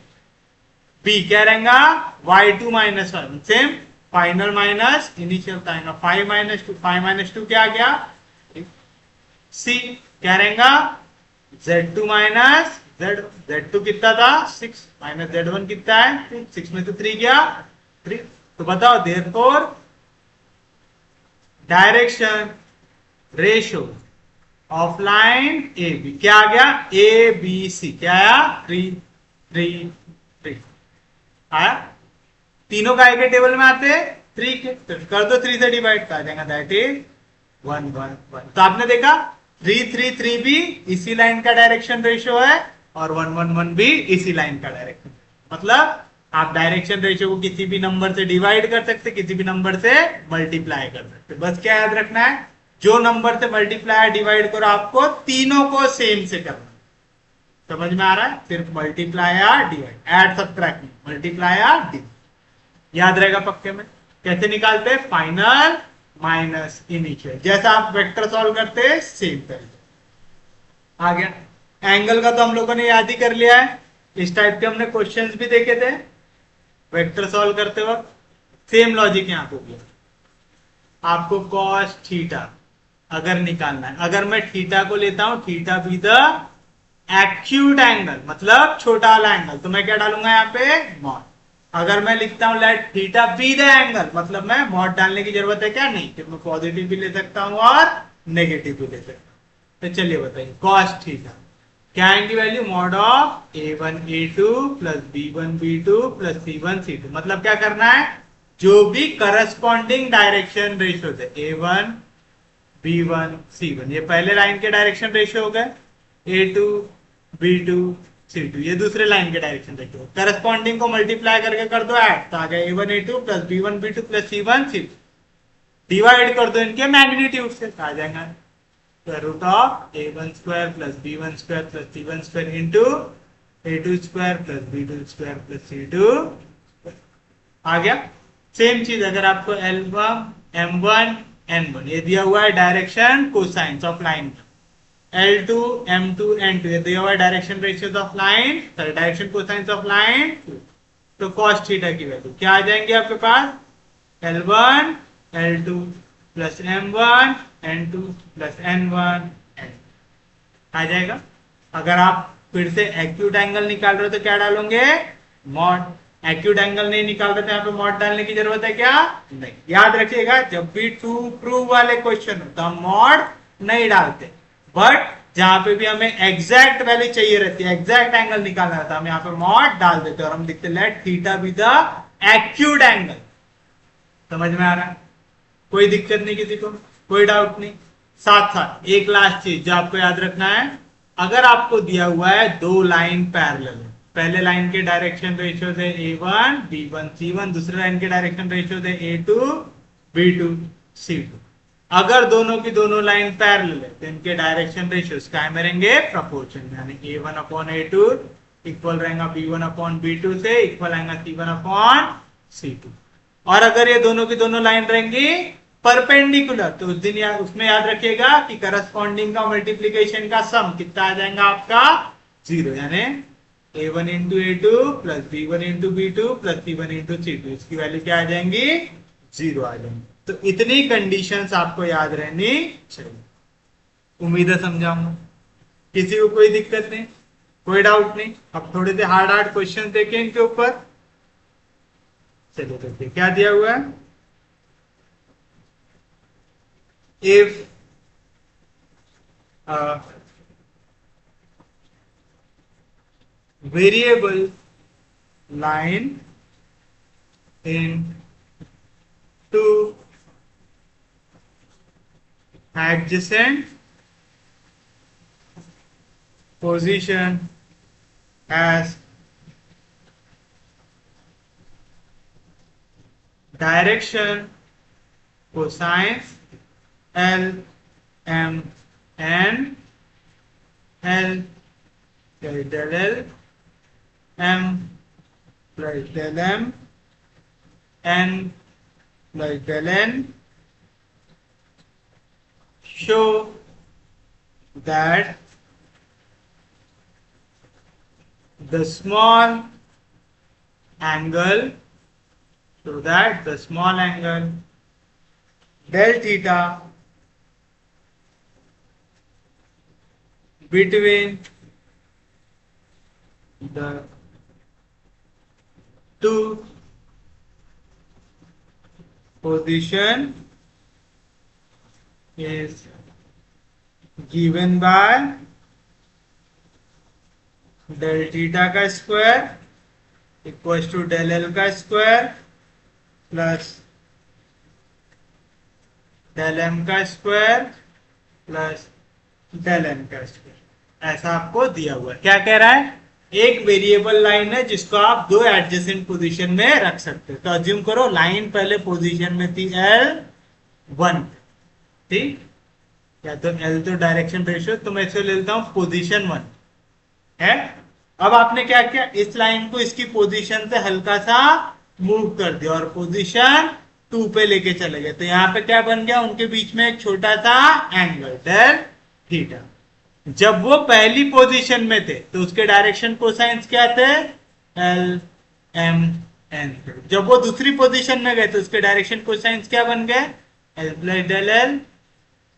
b क्या रहेगा y2 minus 1, same final minus initial आएगा 5 माइनस 2, 5 माइनस 2 क्या आ गया, c क्या रहेगा z2 माइनस z2 कितना था 6 माइनस z1 कितना है 6 में तो 3 गया 3। तो बताओ therefore direction ratio of line A B क्या आ गया, ए बी सी क्या आया 3 3 3 आया। तीनों का के टेबल में आते 3 के, तो कर दो 3 से डिवाइड, आ जाएगा दैट इज 1 1 1। तो आपने देखा 3 3 3 भी इसी लाइन का डायरेक्शन रेशियो है और 1 1 1 भी इसी लाइन का डायरेक्शन। मतलब आप डायरेक्शन रेशियो को किसी भी नंबर से डिवाइड कर सकते, किसी भी नंबर से मल्टीप्लाई कर सकते। बस क्या याद रखना है, जो नंबर से मल्टीप्लाई डिवाइड करो आपको तीनों को सेम से करना। समझ में आ रहा है, सिर्फ मल्टीप्लाई या डिवाइड, ऐड सब्ट्रैक्ट नहीं, मल्टीप्लाई या डिवाइड। याद रहेगा पक्के में। कैसे निकालते हैं, फाइनल माइनस इनिशियल, जैसा आप वेक्टर सॉल्व करते हैं सेम तरीके। आ गया। एंगल का तो हम लोगों ने याद ही कर लिया है, इस टाइप के हमने क्वेश्चंस भी देखे थे वेक्टर सॉल्व करते वक्त। सेम लॉजिक यहां पे भी, आपको कॉस थीटा अगर निकालना है, अगर मैं थीटा को लेता हूं theta be the acute angle, मतलब छोटा वाला एंगल, तो मैं क्या डालूंगा यहाँ पे मॉड। अगर मैं लिखता हूं let theta be the angle, मतलब मैं मॉड डालने की जरूरत है क्या, नहीं, कि मैं पॉजिटिव भी ले सकता हूं और नेगेटिव भी ले सकता हूं। तो चलिए बताइए कॉस थीटा क्या आएंगी value, mod of a1 a2 plus b1 b2 plus c1 c2। मतलब क्या करना है, जो भी करस्पॉन्डिंग डायरेक्शन रेशियो थे a1 b1 c1, ये पहले लाइन के डायरेक्शन रेशियो हो गए, a2 b2 c2 ये दूसरे लाइन के डायरेक्शन रेशियो। करस्पॉन्डिंग को मल्टीप्लाई करके कर दो ऐड, तो आ गया a1 a2 plus b1 b2 plus c1 c2। Divide कर दो इनके मैग्नीट्यूड से, आ जाएगा root of a1 square plus b1 square plus c1 square into a2 square plus b2 square plus c2। आ गया। सेम चीज अगर आपको L1 M1 N1 ये दिया हुआ है direction cosines of line, L2 M2 N2 ये दिया हुआ है direction ratios of line, direction cosines of line, तो cos थीटा की वैल्यू क्या आ जाएंगे आपके पास, L1 L2 plus M1 N2 plus N1 आ जाएगा। अगर आप फिर से एक्यूट एंगल निकाल रहे हो तो क्या डालोगे, मॉड। एक्यूट एंगल नहीं निकाल रहे तो यहाँ पे मॉड डालने की जरूरत है क्या, नहीं। याद रखिएगा जब भी टू प्रूव वाले क्वेश्चन हो तो हम मॉड नहीं डालते, बट जहां पे भी हमें एग्जैक्ट वैल्यू चाहिए रहती है, एग्जैक्ट एंगल निकालना रहता है, हम यहाँ पे मॉड डाल देते हैं और हम लिखते let theta be the acute angle. समझ में आ रहा है, कोई दिक्कत नहीं, किसी को कोई डाउट नहीं। साथ साथ एक लास्ट चीज जो आपको याद रखना है, अगर आपको दिया हुआ है दो लाइन पैरेलल है, पहले लाइन के डायरेक्शन रेशियो है a1 b1 c1, दूसरे लाइन के डायरेक्शन रेशियो है a2 b2 c2। अगर दोनों की दोनों लाइन पैरेलल है तो इनके डायरेक्शन रेशियोज क्या में रहेंगे, प्रोपोर्शन, यानी a1 अपॉन a2 इक्वल रहेगा b1 अपॉन b2 से, इक्वल आएगा c1 अपॉन c2। और अगर ये दोनों की दोनों लाइन रहेंगी परपेंडिकुलर तो उस दिन उसमें याद रखिएगा कि करस्पॉन्डिंग का मल्टीप्लीकेशन का सम कितना आ जाएगा आपका, 0, यानी a1 into a2 plus b1 into b2 plus c1 into c2, इसकी वैल्यू क्या आ जाएंगी, 0 आ जाएंगी। तो इतनी कंडीशंस आपको याद रहनी चाहिए। उम्मीद है समझाऊंगा, किसी को कोई दिक्कत नहीं, कोई डाउट नहीं। अब थोड़े से हार्ड हार्ड क्वेश्चन देखें इनके ऊपर। चलिए देखिए क्या दिया हुआ है, if a variable line in two adjacent position has direction cosines L M N L plus del L M plus del M N plus del N show that the small angle del theta between the two position is given by del theta का square equals to del L का square plus del M का square plus del N का square. ऐसा आपको दिया हुआ है। क्या कह रहा है, एक वेरिएबल लाइन है जिसको आप दो एडजेसेंट पोजीशन में रख सकते हो। तो अज्यूम करो लाइन पहले पोजीशन में थी L1, ठीक, या तो L तो डायरेक्शन रेशियो, तो मैं इसे ले लेता हूं पोजीशन 1 है। अब आपने क्या किया, इस लाइन को इसकी पोजीशन से हल्का सा मूव कर दिया और पोजीशन 2 पे लेके चले गए, तो यहाँ पे क्या बन गया, उनके बीच में एक छोटा सा एंगल del थीटा। जब वो पहली पोजीशन में थे तो उसके डायरेक्शन कोसाइंस क्या थे, L M N। जब वो दूसरी पोजीशन में गए तो उसके डायरेक्शन कोसाइंस क्या बन गए, L plus del L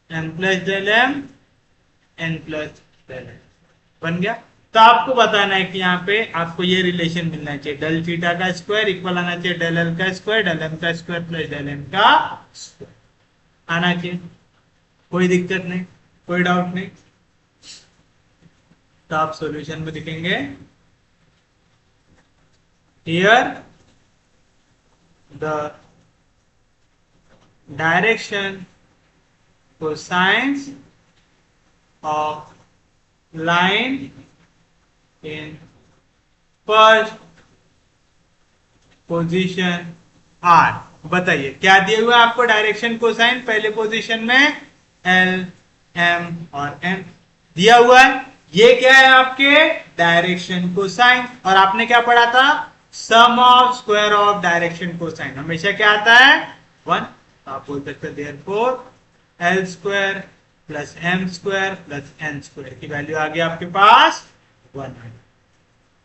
M plus del M N plus del N बन गया। तो आपको बताना है कि यहाँ पे आपको ये रिलेशन मिलना चाहिए, del थीटा का स्क्वायर इक्वल आना चाहिए del L का स्क्वायर, del M का स्क्वायर प्लस del N का स्क्वायर आना चाहिए। कोई दिक्कत नहीं, कोई डाउट नहीं। तो आप सॉल्यूशन में लिखेंगे here the direction cosines of line in first position R। बताइए क्या दिया हुआ आपको डायरेक्शन कोसाइन, पहले पोजीशन में L एम और एन दिया हुआ है। ये क्या है आपके डायरेक्शन कोसाइन, और आपने क्या पढ़ा था sum of square of direction cosine हमेशा क्या आता है 1। आप बोल सकते हैं therefore L square plus M square plus N square की वैल्यू आ गई आपके पास 1।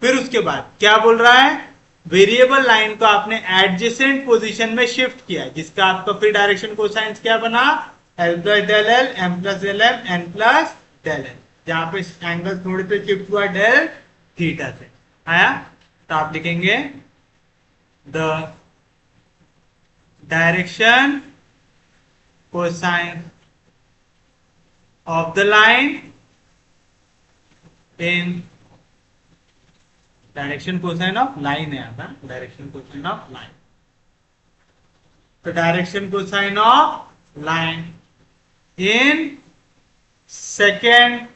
फिर उसके बाद क्या बोल रहा है वेरिएबल लाइन को आपने एडजेसेंट पोजीशन में शिफ्ट किया जिसका आपका फिर डायरेक्शन कोसाइन क्या बना L plus del L M plus del M N plus del N, जहां पे एंगल थोड़े से शिफ्ट हुआ डेल थीटा से आया। तो आप लिखेंगे the direction cosine of the line in direction cosine of line है आता डायरेक्शन कोसाइन ऑफ लाइन। तो direction cosine of line in second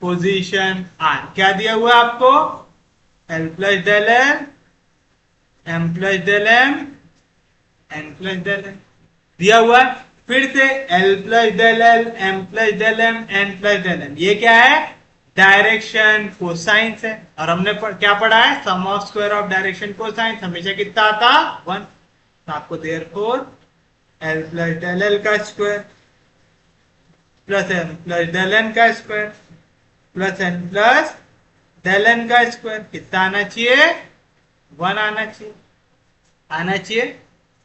position are क्या दिया हुआ है आपको L plus del L M plus del M N plus del N दिया हुआ है। फिर से L plus del L M plus del M N plus del N ये क्या है डायरेक्शन कोसाइंस है, और हमने क्या पढ़ा है sum of square of direction cosines हमेशा कितना आता 1। तो आपको therefore L plus del L का square plus M plus del N का square plus N plus del N का स्क्वायर कितना आना चाहिए 1 आना चाहिए।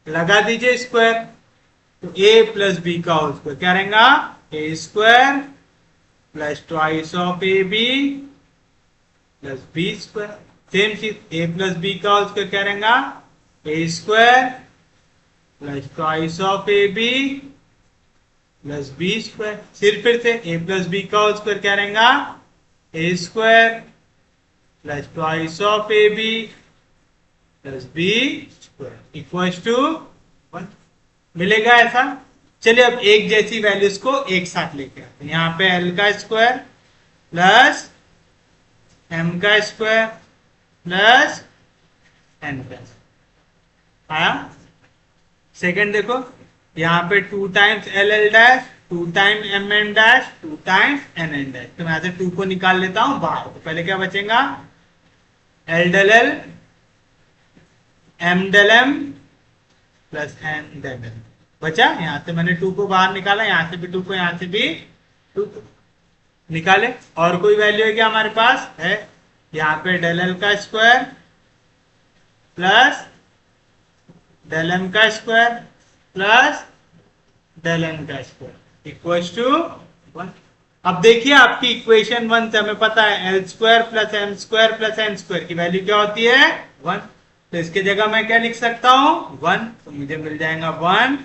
लगा दीजिए स्क्वायर तो ए प्लस बी का होल स्क्वायर क्या रहेगा A square plus twice of A B plus B square. Same चीज ए प्लस बी का होल स्क्वायर क्या रहेगा A square plus twice of A B plus B square. फिर से A plus B का whole square क्या रहेगा A square plus twice of A B plus B square equals to 1 मिलेगा ऐसा। चलिए अब एक जैसी वैल्यूज को एक साथ लेके आते हैं। यहाँ पे एल का स्क्वायर प्लस एम का स्क्वायर प्लस एन प्लस आया। सेकंड देखो यहाँ पे 2 times L L dash 2 time M N dash 2 times N N dash. तो मैं यहाँ से 2 को निकाल लेता हूं बाहर। तो पहले क्या बचेगा L del L M del M plus N del L बचा। यहां से मैंने 2 को बाहर निकाला, यहां से भी 2 को यहां से भी 2 को निकाले। और कोई वैल्यू है क्या हमारे पास है यहाँ पे डेल एल का स्क्वायर प्लस डेल एम का स्क्वायर प्लस डेल एन का स्क्वायर इक्वल्स टू 1। अब देखिए आपकी इक्वेशन 1 से हमें पता है L square plus M square plus N square की वैल्यू क्या होती है 1। तो इसके जगह मैं क्या लिख सकता हूं 1। तो मुझे मिल जाएगा 1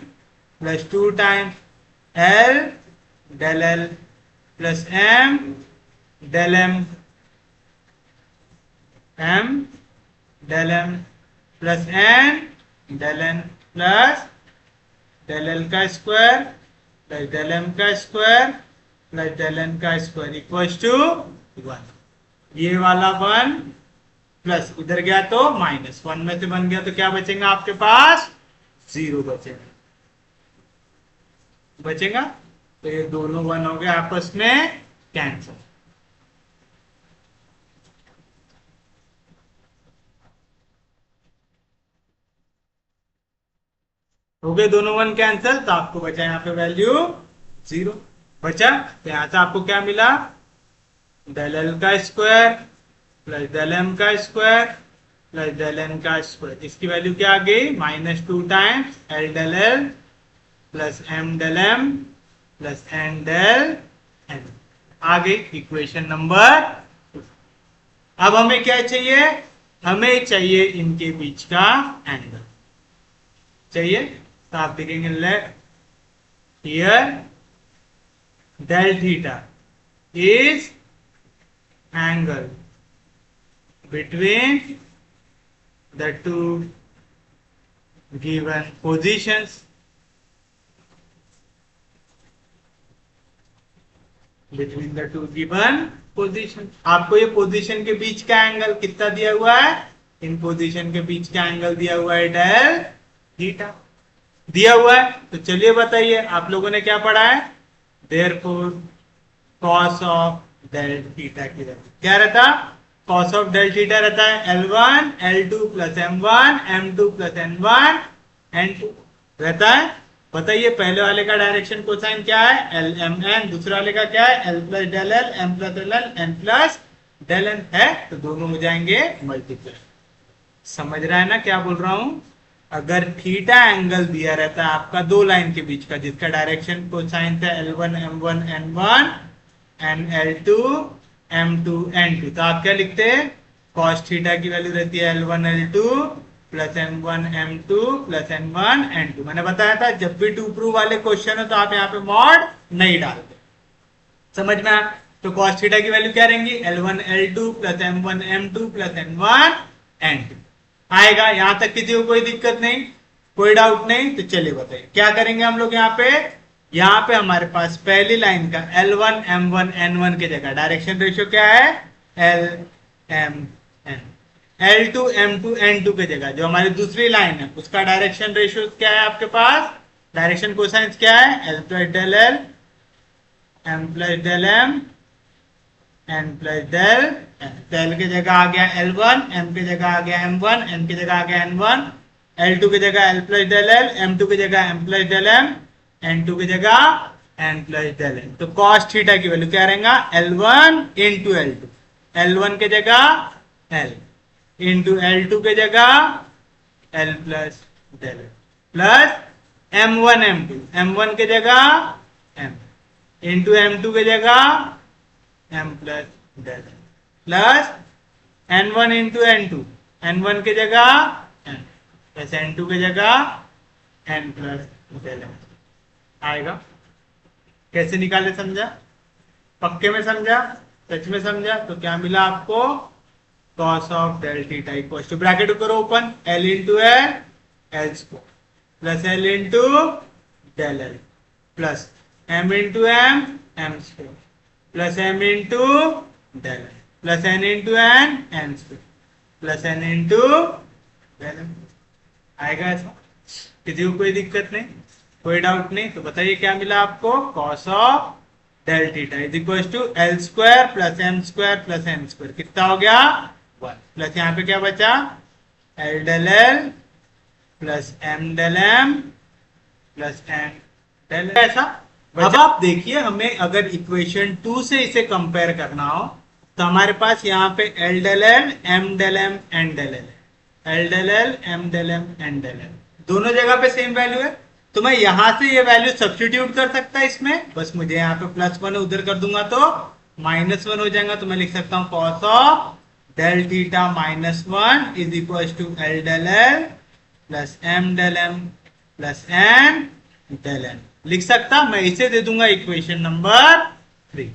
plus 2 times L del L plus M del M M del M plus N del N plus del L का स्क्वायर प्लस डेल एम का स्क्वायर प्लस डेल एन का स्क्वायर इक्वल्स टू 1। ये वाला 1 प्लस इधर गया तो minus 1 में से बन गया तो क्या बचेगा आपके पास 0 बचेगा। तो ये दोनों 1 हो गए आपस में कैंसिल। हो गए दोनों 1 कैंसिल। तो आपको बचा यहाँ पे वैल्यू 0 बचा। तो यहां से आपको क्या मिला डेल एल का स्क्वायर प्लस डेल एम का स्क्वायर प्लस डेल एन का स्क्वायर। इसकी वैल्यू क्या आ गई -2 times L del L plus M del M plus N del N आ गई इक्वेशन नंबर 2। अब हमें क्या चाहिए हमें चाहिए इनके बीच का एंगल चाहिए। तो आप देखेंगे left here del theta is angle between the two given positions आपको ये पोजीशन के बीच का एंगल कितना दिया हुआ है इन पोजीशन के बीच का एंगल दिया हुआ है डेल थीटा दिया हुआ है। तो चलिए बताइए आप लोगों ने क्या पढ़ा है therefore cos of del theta की वैल्यू क्या रहता, कॉस ऑफ डेल थीटा रहता है L1 L2 plus M1 M2 plus N1 N2 रहता है। बताइए पहले वाले का डायरेक्शन कोसाइन क्या है L M N, दूसरे वाले का क्या है L plus del L M plus del L N plus del N है, तो दोनों हो जाएंगे मल्टीप्लाई। समझ रहा है ना क्या बोल रहा हूं? अगर थीटा एंगल दिया रहता है आपका दो लाइन के बीच का जिसका डायरेक्शन कोसाइन था L1 M1 N1 N L2 M2 N2, तो आप क्या लिखते हैं cos थीटा की वैल्यू रहती है L1 L2 plus M1 M2 plus N1 N2। मैंने बताया था जब भी टू प्रूव वाले क्वेश्चन हो तो आप यहाँ पे मॉड नहीं डालते। समझ में आया? तो cos थीटा की वैल्यू क्या रहेंगी L1 L2 plus M1 M2 plus N1 N2 आएगा। यहां तक किसी को कोई दिक्कत नहीं, कोई डाउट नहीं? तो चलिए बताइए क्या करेंगे हम लोग यहाँ पे हमारे पास पहली लाइन का L1 M1 N1 की जगह डायरेक्शन रेशियो क्या है L M N, L2 M2 N2 की जगह जो हमारी दूसरी लाइन है उसका डायरेक्शन रेशियो क्या है आपके पास, डायरेक्शन कोसाइन क्या है L plus del L M plus del M N plus del L की जगह आ गया L1, M की जगह आ गया M1, N की जगह आ गया N1, L2 की जगह L plus del L, M2 की जगह M plus del M, N2 की जगह N प्लस डेल N। तो cos थीटा की वैल्यू क्या रहेगा L1 इंटू L2, L1 की जगह L इंटू L2 की जगह L plus del L plus M1 M2, M1 की जगह M इंटू M2 की जगह M plus del plus N1 into N2, N1 की जगह N प्लस N2 की जगह N प्लस डेल आएगा। कैसे निकाले समझा? पक्के में समझा? सच में समझा? तो क्या मिला आपको cos of del theta equals to bracket करो open L into L L square plus L into del L plus M into M M square plus M into del plus N into N N square plus N into del आएगा ऐसा। किसी को कोई दिक्कत नहीं, कोई doubt नहीं? तो बताइए क्या मिला आपको cos of del theta is equal to L square plus M square plus N square कितना हो गया 1 प्लस यहाँ पे क्या बचा L del L plus M del M plus N del ऐसा। अब आप देखिए हमें अगर इक्वेशन 2 से इसे कंपेयर करना हो तो हमारे पास यहाँ पे L del L M del M N del L, L del L M del M N del L दोनों जगह पे सेम वैल्यू है, तो मैं यहां से ये वैल्यू सब्स्टिट्यूट कर सकता है इसमें, बस मुझे यहाँ पे +1 उधर कर दूंगा तो -1 हो जाएगा। तो मैं लिख सकता हूँ cos of del theta -1 is equal to L del L plus M del M plus N del N लिख सकता। मैं इसे दे दूंगा इक्वेशन नंबर 3।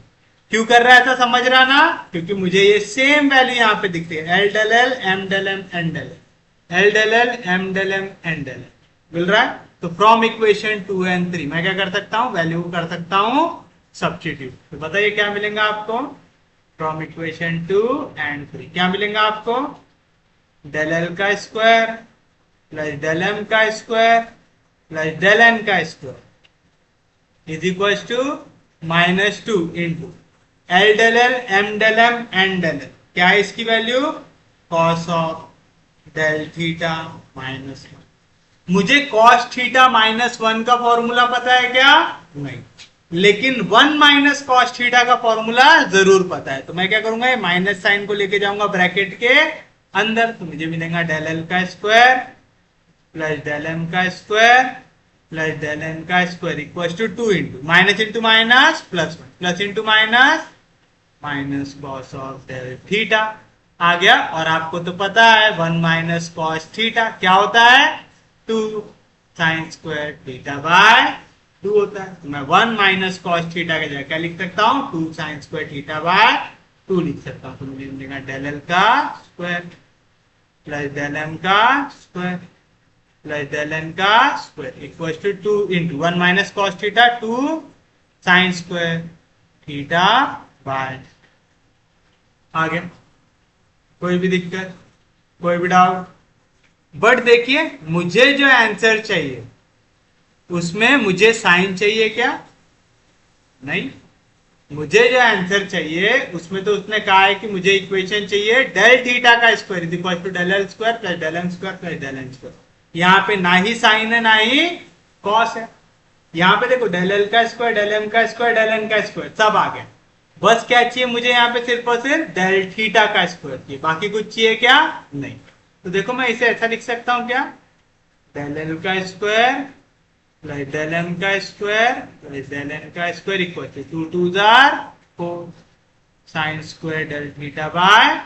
क्यों कर रहा है ऐसा समझ रहा ना? क्योंकि मुझे ये सेम वैल्यू यहाँ पे दिखती है L del L M del M N del L del L M del M N del मिल रहा है। तो फ्रॉम इक्वेशन 2 एंड 3 मैं क्या कर सकता हूँ वैल्यू कर सकता हूँ सब्स्टिट्यूट। तो बताइए क्या मिलेगा आपको फ्रॉम इक्वेशन 2 एंड 3 क्या मिलेगा आपको डेल L का स्क्वायर प्लस डेल M का स्क्वायर प्लस डेल N का square is equal to -2 into L del L M del M N del L क्या है इसकी value cos of del theta -1। मुझे cos थीटा -1 का formula पता है क्या? नहीं, लेकिन 1 माइनस cos थीटा का फॉर्मूला जरूर पता है। तो मैं क्या करूंगा ये माइनस साइन को लेके जाऊंगा ब्रैकेट के अंदर, तो मुझे मिलेगा डेल L का स्क्वायर प्लस डेल M का स्क्वायर प्लस डेल N का square equal to 2 into minus into minus plus 1 plus into minus minus cos of del theta आ गया। और आपको तो पता है 1 माइनस cos थीटा क्या होता है 2 साइन स्क्वायर थीटा बाय 2 होता है। तो मैं 1 माइनस cos थीटा की जगह क्या लिख सकता हूँ 2 साइन स्क्वायर थीटा बाय 2 लिख सकता हूँ। तो मुझे मिलेगा डेल L का स्क्वायर प्लस डेल M का स्क्वायर प्लस डेल N का square equal to 2 into 1 minus cos theta 2 sine square theta by. आगे कोई भी दिक्कत, कोई भी डाउट? बट देखिए मुझे जो आंसर चाहिए उसमें मुझे साइन चाहिए क्या? नहीं, मुझे जो आंसर चाहिए उसमें तो उसने कहा है कि मुझे इक्वेशन चाहिए डेल थीटा का square is equal to del L square plus del M square plus del N square. यहाँ पे ना ही साइन है ना ही कॉस है। यहाँ पे देखो डेल एल का स्क्वायर, डेल एम का स्क्वायर, डेल एन का स्क्वायर सब आ गया। बस क्या चाहिए मुझे यहाँ पे सिर्फ और सिर्फ डेल थीटा का स्क्वायर चाहिए, बाकी कुछ चाहिए क्या? नहीं। तो देखो मैं इसे ऐसा लिख सकता हूँ क्या, डेल एल का स्क्वायर प्लस डेल एम का स्क्वायर प्लस डेल एन का स्क्वायर इक्वल टू 2 2 जार 4 sine square del theta by,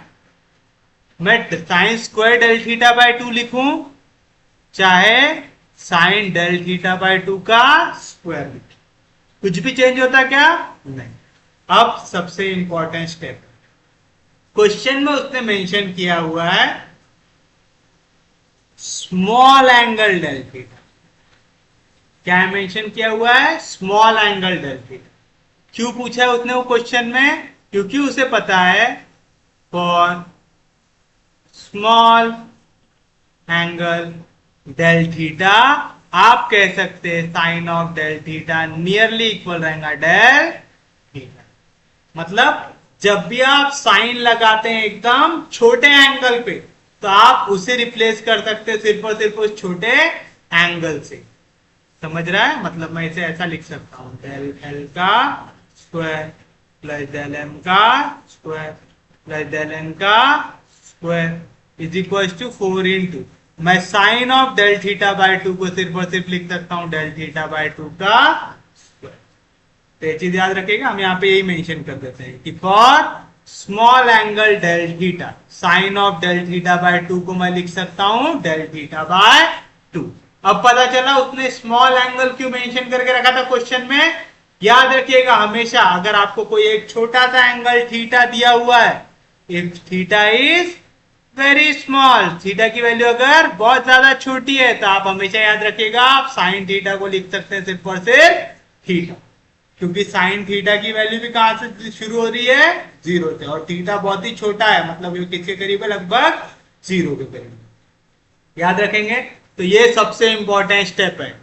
मैं sine square del theta by 2 लिखूं चाहे साइन डेल थीटा बाय 2 का स्क्वायर लिखूं, कुछ भी चेंज होता क्या? नहीं। अब सबसे इंपॉर्टेंट स्टेप, क्वेश्चन में उसने मेंशन किया हुआ है स्मॉल एंगल डेल थीटा। क्या मेंशन किया हुआ है? Small angle del theta. क्यों पूछा है उसने वो क्वेश्चन में? क्योंकि उसे पता है for small angle del theta आप कह सकते हैं sine of del theta nearly equal रहेगा डेल थीटा। मतलब जब भी आप साइन लगाते हैं एकदम छोटे एंगल पे तो आप उसे रिप्लेस कर सकते हैं सिर्फ और सिर्फ उस छोटे एंगल से। समझ रहा है? मतलब मैं इसे ऐसा लिख सकता हूं डेल एल का स्क्वायर प्लस डेल एम का स्क्वायर प्लस डेल एन का square is equal to 4 into, मैं sine of del theta by 2 को सिर्फ और सिर्फ लिख सकता हूं डेल थीटा बाय 2 का स्क्वायर। तो ये चीज याद रखिएगा, हम यहाँ पे यही मेंशन कर देते हैं कि for small angle del theta sine of del theta by 2 को मैं लिख सकता हूं डेल थीटा बाय 2। अब पता चला उसने स्मॉल एंगल क्यों मेंशन करके रखा था क्वेश्चन में। याद रखिएगा हमेशा अगर आपको कोई एक छोटा सा एंगल थीटा दिया हुआ है, if theta is very small, theta की वैल्यू अगर बहुत ज्यादा छोटी है तो आप हमेशा याद रखिएगा आप साइन थीटा को लिख सकते हैं सिर्फ और सिर्फ थीटा, क्योंकि साइन थीटा की वैल्यू भी कहां से शुरू हो रही है? 0 से, और थीटा बहुत ही छोटा है, मतलब ये किसके करीब है? लगभग 0 के करीब। याद रखेंगे। तो ये सबसे इंपॉर्टेंट स्टेप है।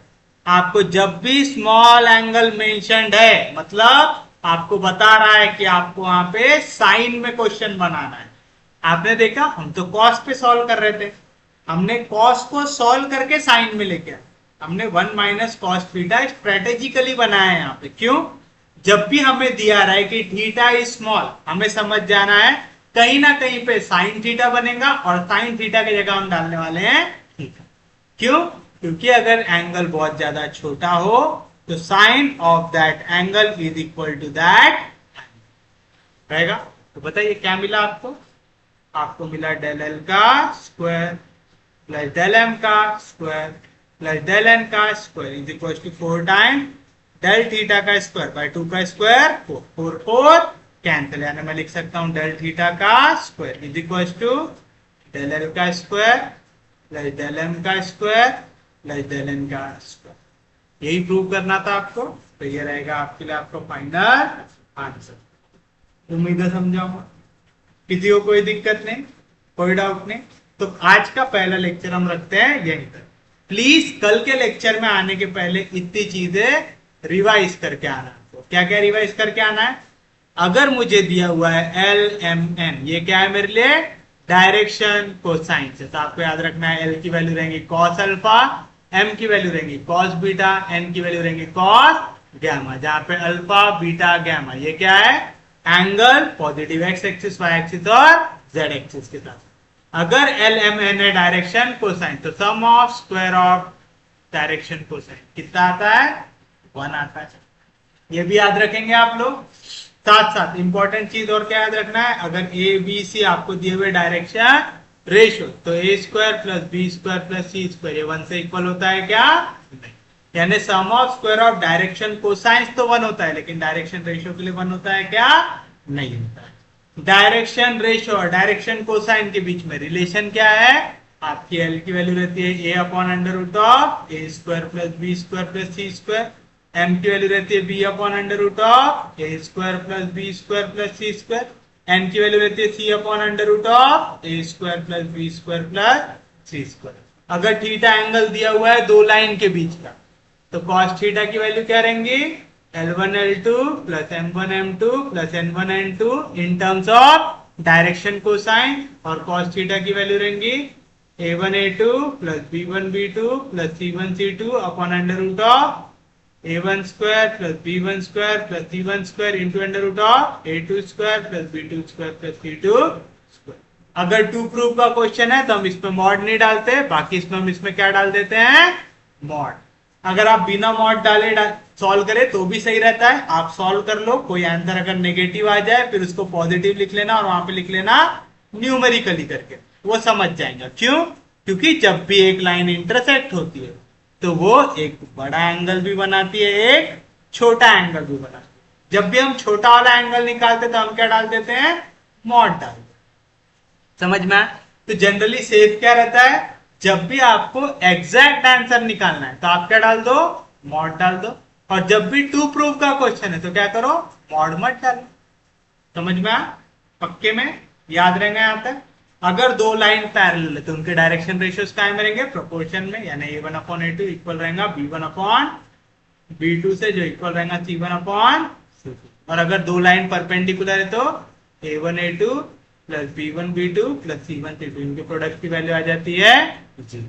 आपको जब भी स्मॉल एंगल मेंशन्ड है मतलब आपको बता रहा है कि आपको वहां पे साइन में क्वेश्चन बनाना है। आपने देखा हम तो कॉस पे सॉल्व कर रहे थे, हमने कॉस को सॉल्व करके साइन में लेके आए, हमने 1 माइनस कॉस थीटा स्ट्रेटेजिकली बनाया है यहाँ पे। क्यों? जब भी हमें दिया रहा है कि थीटा इज स्मॉल, हमें समझ जाना है कहीं ना कहीं पे साइन थीटा बनेगा और साइन थीटा की जगह हम डालने वाले हैं थीटा। क्यों? क्योंकि अगर एंगल बहुत ज्यादा छोटा हो तो sine of that angle is equal to that रहेगा। तो बताइए क्या मिला आपको? आपको मिला डेल एल का स्क्वायर प्लस डेल एम का स्क्वायर प्लस डेल एन का square is equal to 4 time del theta का स्क्वायर बाय 2 का स्क्वायर 4 4 कैंसिल, यानी मैं लिख सकता हूं डेल थीटा का square is equal to del L का स्क्वायर प्लस डेल एम का स्क्वायर प्लस डेल एन का स्क्वायर। यही प्रूव करना था आपको। तो ये रहेगा आपके लिए आपका फाइनल आंसर। उम्मीद है समझाऊंगा, किसी को कोई दिक्कत नहीं, कोई डाउट नहीं। तो आज का पहला लेक्चर हम रखते हैं यहीं तक। प्लीज कल के लेक्चर में आने के पहले इतनी चीजें रिवाइज करके आना। तो क्या क्या रिवाइज करके आना है? अगर मुझे दिया हुआ है एल एम एन, ये क्या है मेरे लिए? डायरेक्शन कोसाइन से। तो आपको याद रखना है एल की वैल्यू रहेंगी कॉस अल्फा, एम की वैल्यू रहेंगी कॉस बीटा, एन की वैल्यू रहेंगी कॉस गैमा, जहां पे अल्फा बीटा गैमा ये क्या है? Angle positive X axis Y axis और जेड एक्सिस के साथ। अगर एल एम एन है डायरेक्शन कोसाइन तो sum of square of direction cosine कितना आता है? 1 आता है। ये भी याद रखेंगे आप लोग। साथ साथ इंपॉर्टेंट चीज और क्या याद रखना है? अगर ए बी सी आपको दिए हुए डायरेक्शन रेशियो तो A square plus B square plus C square ये 1 से इक्वल होता है क्या? नहीं। यानी sum of square of direction cosines तो 1 होता है, लेकिन डायरेक्शन रेशियो के लिए 1 होता है क्या? नहीं होता है। डायरेक्शन रेशियो और डायरेक्शन कोसाइन के बीच में रिलेशन क्या है? आपकी एल की वैल्यू रहती है A upon under root of A square plus B square plus C square, M की वैल्यू रहती है B upon under root of A square plus B square plus C square, N की value रहती है C upon under root of A square plus B square plus C square. अगर theta angle दिया हुआ है दो लाइन के बीच का तो कॉस थीटा की वैल्यू क्या रहेंगी? L1 L2 plus M1 M2 plus N1 N2 in terms of direction cosine और cos थीटा की वैल्यू रहेंगी A1 A2 plus B1 B2 plus C1 C2 upon under root of A1 square plus B1 square plus C1 square into under root of A2 square plus B2 square plus C2 square. अगर to proof का question है तो हम इसमें mod नहीं डालते, बाकी इसमें हम इसमें क्या डाल देते हैं, मॉड। अगर आप बिना मॉड डाले सॉल्व करें तो भी सही रहता है, आप सॉल्व कर लो, कोई आंसर अगर नेगेटिव आ जाए फिर उसको पॉजिटिव लिख लेना और वहां पे लिख लेना न्यूमेरिकली करके, वो समझ जाएंगे। क्यों? क्योंकि जब भी एक लाइन इंटरसेक्ट होती है तो वो एक बड़ा एंगल भी बनाती है, एक छोटा एंगल भी बनाती है। जब भी हम छोटा वाला एंगल निकालते तो हम क्या डाल देते हैं, मॉड डाल देते। समझ में आया? तो जनरली सेफ क्या रहता है, जब भी आपको एग्जैक्ट आंसर निकालना है तो आप क्या डाल दो, मॉड डाल दो। और जब भी टू प्रूफ का क्वेश्चन है तो क्या करो, मॉड मत डालो। समझ में आया? पक्के में याद रहेंगे यहाँ तक। अगर दो लाइन पैरेलल है तो उनके डायरेक्शन रेशियोज काय में रहेंगे, प्रोपोर्शन में, यानी A1 अपॉन A2 इक्वल रहेगा B1 अपॉन B2 से, जो इक्वल रहेगा C1 अपॉन C2। और अगर दो लाइन परपेंडिकुलर है तो A1 A2 plus B1 B2 plus C1 C2 इनके प्रोडक्ट की वैल्यू आ जाती है जी।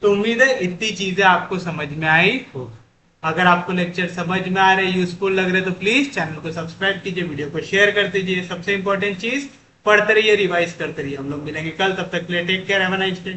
तो उम्मीद है इतनी चीजें आपको समझ में आई होगी। अगर आपको लेक्चर समझ में आ रहे, यूजफुल लग रहे तो प्लीज चैनल को सब्सक्राइब कीजिए, वीडियो को शेयर कर दीजिए। सबसे इंपॉर्टेंट चीज, पढ़ते रहिए, रिवाइज करते रहिए। हम लोग मिलेंगे कल, तब तक के लिए take care, have a nice day.